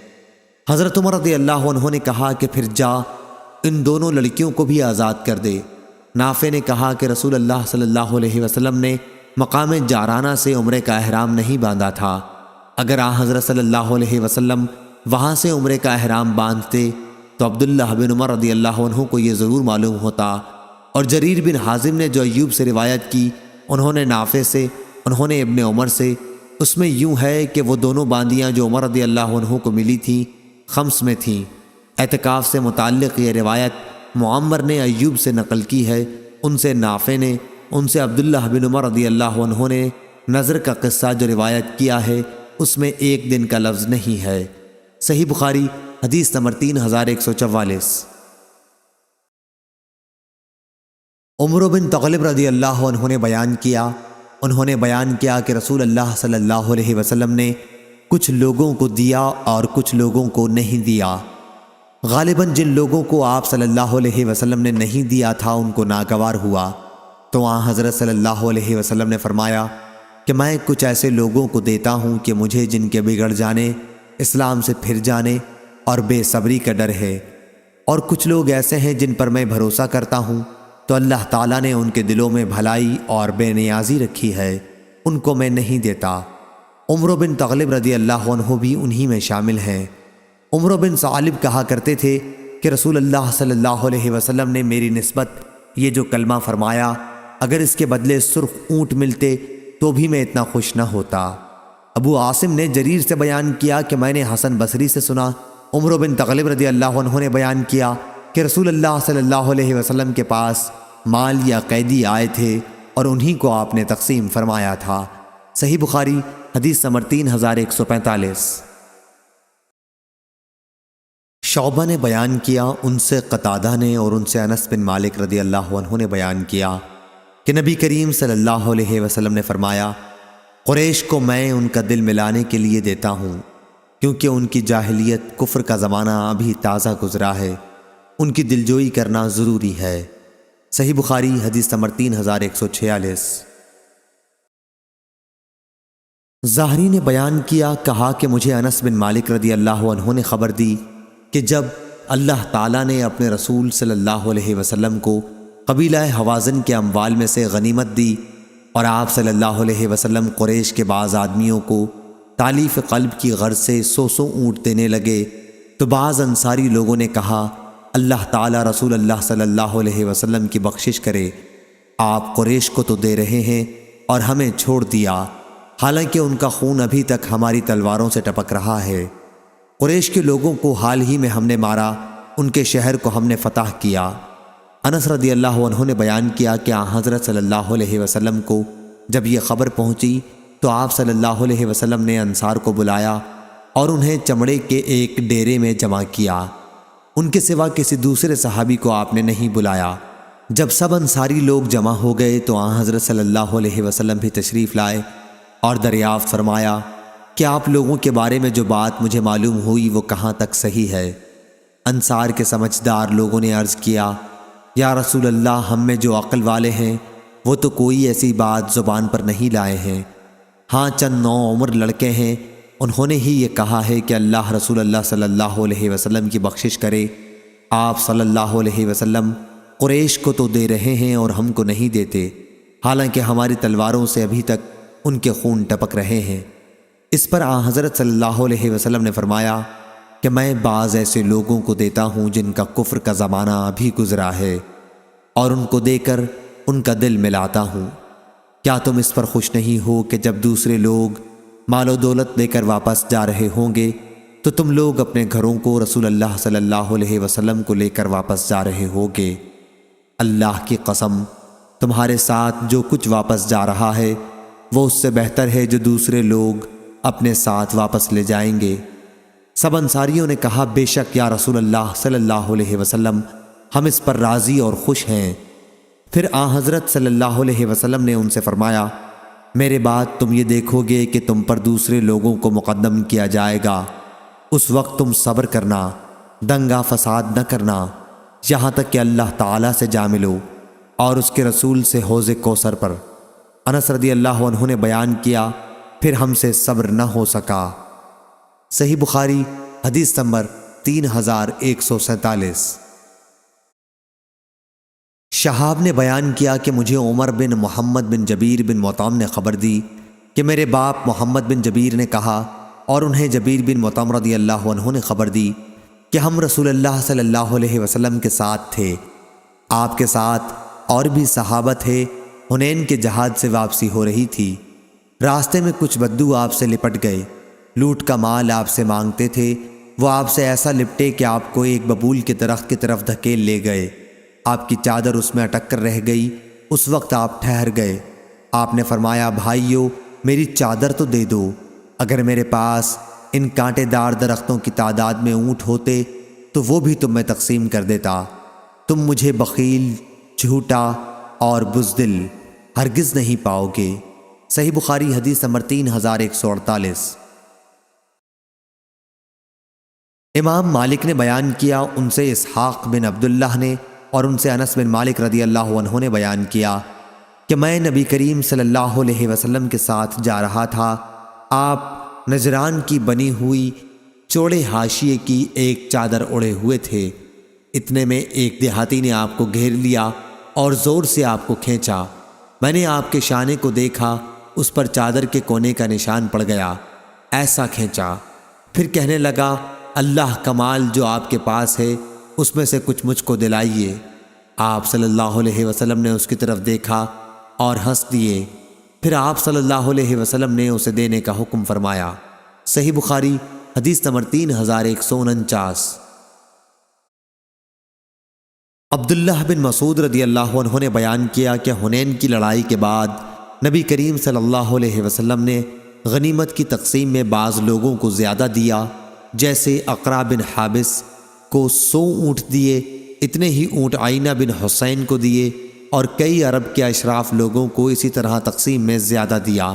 حضرت عمر رضی اللہ عنہ نے کہا کہ پھر جا ان دونوں لڑکیوں کو بھی آزاد کر دے۔ نافع نے کہا کہ رسول اللہ صلی اللہ علیہ وسلم نے مقام جارانہ سے عمرے کا احرام نہیں باندھا تھا۔ اگر حضرت صلی اللہ علیہ وسلم وہاں سے عمرے کا احرام باندھتے تو عبداللہ بن عمر رضی اللہ عنہ کو یہ ضرور معلوم ہوتا۔ اور جریر بن حازم نے جو ایوب سے روایت کی، انہوں نے نافع سے، انہوں نے ابن عمر سے، اس میں یوں ہے کہ وہ دونوں باندیاں جو عمر رضی اللہ عنہ کو ملی تھیں خمس میں تھیں۔ اعتکاف سے متعلق یہ روایت معمر نے ایوب سے نقل کی ہے، ان سے نافع نے، ان سے عبداللہ بن عمر رضی اللہ عنہ نے نظر کا قصہ جو روایت کیا ہے اس میں ایک دن کا لفظ نہیں ہے۔ صحیح بخاری حدیث نمبر 3144۔ عمر بن تغلب رضی اللہ عنہ نے بیان کیا، انہوں نے بیان کیا کہ رسول اللہ صلی اللہ علیہ وسلم نے کچھ لوگوں کو دیا اور کچھ لوگوں کو نہیں دیا۔ غالباً جن لوگوں کو آپ صلی اللہ علیہ وسلم نے نہیں دیا تھا ان کو ناگوار ہوا تو حضرت صلی اللہ علیہ وسلم نے فرمایا کہ میں کچھ ایسے لوگوں کو دیتا ہوں کہ مجھے جن کے بگڑ جانے، اسلام سے پھر جانے اور بے صبری کا ڈر ہے، اور کچھ لوگ ایسے ہیں جن پر میں بھروسہ کرتا ہوں تو اللہ تعالیٰ نے ان کے دلوں میں بھلائی اور بے نیازی رکھی ہے، ان کو میں نہیں دیتا۔ عمر بن تغلب رضی اللہ عنہ بھی انہی میں شامل ہیں۔ عمر بن ثعلب کہا کرتے تھے کہ رسول اللہ صلی اللہ علیہ وسلم نے میری نسبت یہ جو کلمہ فرمایا، اگر اس کے بدلے سرخ اونٹ ملتے تو بھی میں اتنا خوش نہ ہوتا۔ ابو عاصم نے جریر سے بیان کیا کہ میں نے حسن بصری سے سنا، عمر بن تغلب رضی اللہ عنہ نے بیان کیا کہ رسول اللہ صلی اللہ علیہ وسلم کے پاس مال یا قیدی آئے تھے اور انہی کو آپ نے تقسیم فرمایا تھا۔ صحیح بخاری حدیث نمبر 3145۔ شعبہ نے بیان کیا، ان سے قتادہ نے اور ان سے انس بن مالک رضی اللہ عنہ نے بیان کیا کہ نبی کریم صلی اللہ علیہ وسلم نے فرمایا، قریش کو میں ان کا دل ملانے کے لیے دیتا ہوں کیونکہ ان کی جاہلیت کفر کا زمانہ ابھی تازہ گزرا ہے، ان کی دلجوئی کرنا ضروری ہے۔ صحیح بخاری حدیث نمبر 3146۔ زہری نے بیان کیا، کہا کہ مجھے انس بن مالک رضی اللہ عنہ نے خبر دی کہ جب اللہ تعالیٰ نے اپنے رسول صلی اللہ علیہ وسلم کو قبیلہ حوازن کے اموال میں سے غنیمت دی اور آپ صلی اللہ علیہ وسلم قریش کے بعض آدمیوں کو تالیف قلب کی غرض سے 100 اونٹ دینے لگے تو بعض انصاری لوگوں نے کہا، اللہ تعالیٰ رسول اللہ صلی اللہ علیہ وسلم کی بخشش کرے، آپ قریش کو تو دے رہے ہیں اور ہمیں چھوڑ دیا، حالانکہ ان کا خون ابھی تک ہماری تلواروں سے ٹپک رہا ہے۔ قریش کے لوگوں کو حال ہی میں ہم نے مارا، ان کے شہر کو ہم نے فتح کیا۔ انس رضی اللہ عنہ نے بیان کیا کہ حضرت صلی اللہ علیہ وسلم کو جب یہ خبر پہنچی تو آپ صلی اللہ علیہ وسلم نے انصار کو بلایا اور انہیں چمڑے کے ایک ڈیرے میں جمع کیا۔ ان کے سوا کسی دوسرے صحابی کو آپ نے نہیں بلایا۔ جب سب انصاری لوگ جمع ہو گئے تو آن حضرت صلی اللہ علیہ وسلم بھی تشریف لائے اور دریافت فرمایا کہ آپ لوگوں کے بارے میں جو بات مجھے معلوم ہوئی وہ کہاں تک صحیح ہے؟ انصار کے سمجھدار لوگوں نے عرض کیا، یا رسول اللہ، ہم میں جو عقل والے ہیں وہ تو کوئی ایسی بات زبان پر نہیں لائے ہیں، ہاں چند نو عمر لڑکے ہیں، انہوں نے ہی یہ کہا ہے کہ اللہ رسول اللہ صلی اللہ علیہ وسلم کی بخشش کرے۔ آپ صلی اللہ علیہ وسلم قریش کو تو دے رہے ہیں اور ہم کو نہیں دیتے، حالانکہ ہماری تلواروں سے ابھی تک ان کے خون ٹپک رہے ہیں۔ اس پر آن حضرت صلی اللہ علیہ وسلم نے فرمایا کہ میں بعض ایسے لوگوں کو دیتا ہوں جن کا کفر کا زمانہ ابھی گزرا ہے، اور ان کو دے کر ان کا دل ملاتا ہوں۔ کیا تم اس پر خوش نہیں ہو کہ جب دوسرے لوگ مال و دولت لے کر واپس جا رہے ہوں گے تو تم لوگ اپنے گھروں کو رسول اللہ صلی اللہ علیہ وسلم کو لے کر واپس جا رہے ہوگے؟ اللہ کی قسم، تمہارے ساتھ جو کچھ واپس جا رہا ہے وہ اس سے بہتر ہے جو دوسرے لوگ اپنے ساتھ واپس لے جائیں گے۔ سب انصاریوں نے کہا، بے شک یا رسول اللہ صلی اللہ علیہ وسلم، ہم اس پر راضی اور خوش ہیں۔ پھر آن حضرت صلی اللہ علیہ وسلم نے ان سے فرمایا، میرے بعد تم یہ دیکھو گے کہ تم پر دوسرے لوگوں کو مقدم کیا جائے گا، اس وقت تم صبر کرنا، دنگا فساد نہ کرنا، یہاں تک کہ اللہ تعالیٰ سے جا ملو اور اس کے رسول سے حوض کوثر پر۔ انس رضی اللہ عنہ نے بیان کیا، پھر ہم سے صبر نہ ہو سکا۔ صحیح بخاری حدیث نمبر 3147۔ شہاب نے بیان کیا کہ مجھے عمر بن محمد بن جبیر بن مطعم نے خبر دی کہ میرے باپ محمد بن جبیر نے کہا، اور انہیں جبیر بن مطعم رضی اللہ عنہ نے خبر دی کہ ہم رسول اللہ صلی اللہ علیہ وسلم کے ساتھ تھے، آپ کے ساتھ اور بھی صحابہ تھے۔ حنین کے جہاد سے واپسی ہو رہی تھی، راستے میں کچھ بدو آپ سے لپٹ گئے، لوٹ کا مال آپ سے مانگتے تھے، وہ آپ سے ایسا لپٹے کہ آپ کو ایک ببول کے درخت کی طرف دھکیل لے گئے، آپ کی چادر اس میں اٹک کر رہ گئی۔ اس وقت آپ ٹھہر گئے، آپ نے فرمایا، بھائیو میری چادر تو دے دو، اگر میرے پاس ان کانٹے دار درختوں کی تعداد میں اونٹ ہوتے تو وہ بھی تم میں تقسیم کر دیتا۔ تم مجھے بخیل، جھوٹا اور بزدل ہرگز نہیں پاؤ گے۔ صحیح بخاری حدیث نمبر 3148۔ امام مالک نے بیان کیا، ان سے اسحاق بن عبداللہ نے اور ان سے انس بن مالک رضی اللہ عنہ نے بیان کیا کہ میں نبی کریم صلی اللہ علیہ وسلم کے ساتھ جا رہا تھا، آپ نجران کی بنی ہوئی چوڑے حاشیے کی ایک چادر اڑے ہوئے تھے، اتنے میں ایک دیہاتی نے آپ کو گھیر لیا اور زور سے آپ کو کھینچا۔ میں نے آپ کے شانے کو دیکھا، اس پر چادر کے کونے کا نشان پڑ گیا، ایسا کھینچا۔ پھر کہنے لگا، اللہ کا مال جو آپ کے پاس ہے اس میں سے کچھ مجھ کو دلائیے۔ آپ صلی اللہ علیہ وسلم نے اس کی طرف دیکھا اور ہنس دیے، پھر آپ صلی اللہ علیہ وسلم نے اسے دینے کا حکم فرمایا۔ صحیح بخاری حدیث نمبر 3149۔ عبداللہ بن مسعود رضی اللہ عنہ نے بیان کیا کہ حنین کی لڑائی کے بعد نبی کریم صلی اللہ علیہ وسلم نے غنیمت کی تقسیم میں بعض لوگوں کو زیادہ دیا، جیسے اقرا بن حابس کو 100 اونٹ دیے، اتنے ہی اونٹ عینہ بن حسین کو دیے، اور کئی عرب کے اشراف لوگوں کو اسی طرح تقسیم میں زیادہ دیا۔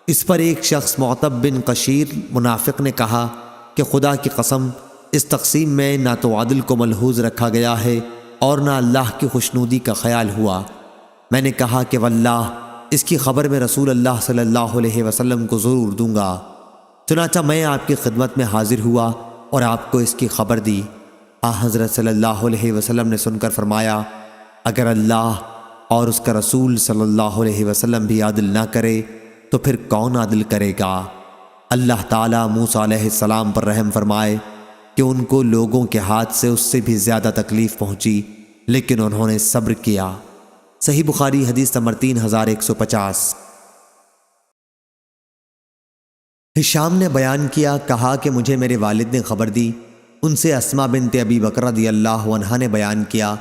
اس پر ایک شخص معتب بن قشیر منافق نے کہا کہ خدا کی قسم، اس تقسیم میں نہ تو عدل کو ملحوظ رکھا گیا ہے اور نہ اللہ کی خوشنودی کا خیال ہوا۔ میں نے کہا کہ واللہ اس کی خبر میں رسول اللہ صلی اللہ علیہ وسلم کو ضرور دوں گا۔ چنانچہ میں آپ کی خدمت میں حاضر ہوا اور آپ کو اس کی خبر دی۔ حضرت صلی اللہ علیہ وسلم نے سن کر فرمایا، اگر اللہ اور اس کا رسول صلی اللہ علیہ وسلم بھی عدل نہ کرے تو پھر کون عدل کرے گا؟ اللہ تعالیٰ موسیٰ علیہ السلام پر رحم فرمائے کہ ان کو لوگوں کے ہاتھ سے اس سے بھی زیادہ تکلیف پہنچی، لیکن انہوں نے صبر کیا۔ صحیح بخاری حدیث نمبر 3150۔ ہشام نے بیان کیا، کہا کہ مجھے میرے والد نے خبر دی، ان سے اسماء بنت ابی بکر رضی اللہ عنہا نے بیان کیا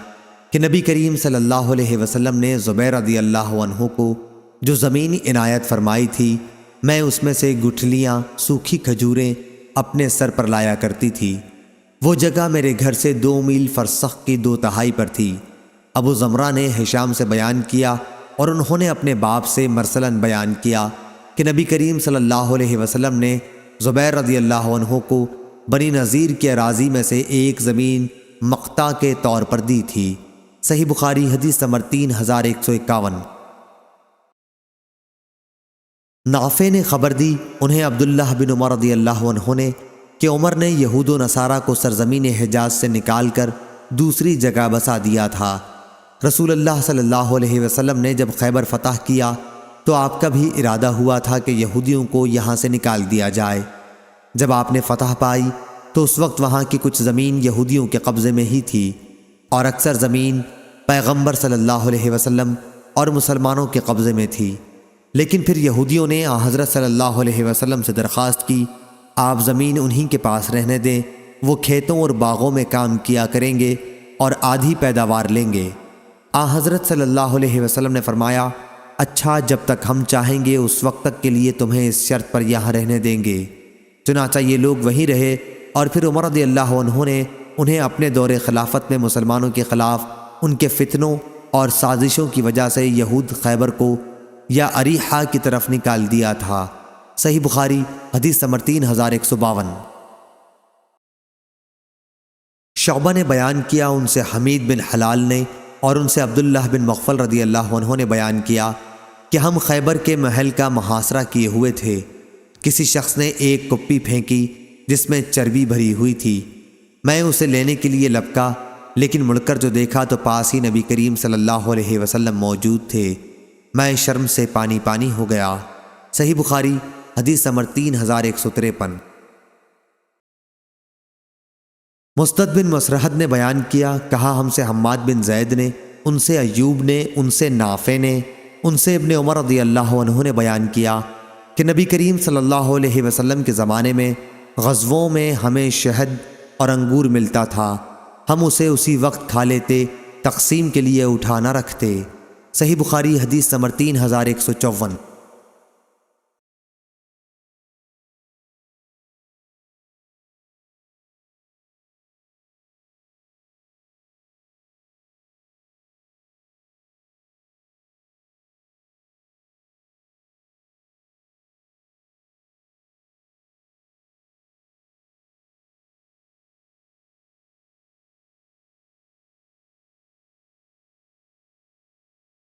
کہ نبی کریم صلی اللہ علیہ وسلم نے زبیر رضی اللہ عنہ کو جو زمین عنایت فرمائی تھی، میں اس میں سے گٹھلیاں سوکھی کھجوریں اپنے سر پر لایا کرتی تھی۔ وہ جگہ میرے گھر سے 2 میل فرسخ کی 2/3 پر تھی۔ ابو زمرہ نے ہشام سے بیان کیا اور انہوں نے اپنے باپ سے مرسلاً بیان کیا کہ نبی کریم صلی اللہ علیہ وسلم نے زبیر رضی اللہ عنہ کو بنی نذیر کے اراضی میں سے ایک زمین مقطع کے طور پر دی تھی۔ صحیح بخاری حدیث نمبر 3151۔ نافع نے خبر دی انہیں عبداللہ بن عمر رضی اللہ عنہ نے کہ عمر نے یہود و نصارہ کو سرزمین حجاز سے نکال کر دوسری جگہ بسا دیا تھا۔ رسول اللہ صلی اللہ علیہ وسلم نے جب خیبر فتح کیا تو آپ کا بھی ارادہ ہوا تھا کہ یہودیوں کو یہاں سے نکال دیا جائے۔ جب آپ نے فتح پائی تو اس وقت وہاں کی کچھ زمین یہودیوں کے قبضے میں ہی تھی اور اکثر زمین پیغمبر صلی اللہ علیہ وسلم اور مسلمانوں کے قبضے میں تھی۔ لیکن پھر یہودیوں نے حضرت صلی اللہ علیہ وسلم سے درخواست کی آپ زمین انہی کے پاس رہنے دیں، وہ کھیتوں اور باغوں میں کام کیا کریں گے اور آدھی پیداوار لیں گے۔ حضرت صلی اللہ علیہ وسلم نے فرمایا اچھا، جب تک ہم چاہیں گے اس وقت تک کے لیے تمہیں اس شرط پر یہاں رہنے دیں گے۔ چنانچہ یہ لوگ وہیں رہے اور پھر عمر رضی اللہ عنہ نے انہیں اپنے دور خلافت میں مسلمانوں کے خلاف ان کے فتنوں اور سازشوں کی وجہ سے یہود خیبر کو یا اریحہ کی طرف نکال دیا تھا۔ صحیح بخاری حدیث نمبر 3152۔ شعبہ نے بیان کیا ان سے حمید بن حلال نے اور ان سے عبداللہ بن مغفل رضی اللہ عنہ نے بیان کیا کہ ہم خیبر کے محل کا محاصرہ کیے ہوئے تھے۔ کسی شخص نے ایک کپی پھینکی جس میں چربی بھری ہوئی تھی۔ میں اسے لینے کے لیے لپکا، لیکن مڑ کر جو دیکھا تو پاس ہی نبی کریم صلی اللہ علیہ وسلم موجود تھے۔ میں شرم سے پانی پانی ہو گیا۔ صحیح بخاری حدیث نمبر 3153۔ مسدد بن مسرحد نے بیان کیا کہا ہم سے حماد بن زید نے، ان سے ایوب نے، ان سے نافع نے، ان سے ابن عمر رضی اللہ عنہ نے بیان کیا کہ نبی کریم صلی اللہ علیہ وسلم کے زمانے میں غزووں میں ہمیں شہد اور انگور ملتا تھا، ہم اسے اسی وقت کھا لیتے، تقسیم کے لیے اٹھا نہ رکھتے۔ صحیح بخاری حدیث نمبر 3154۔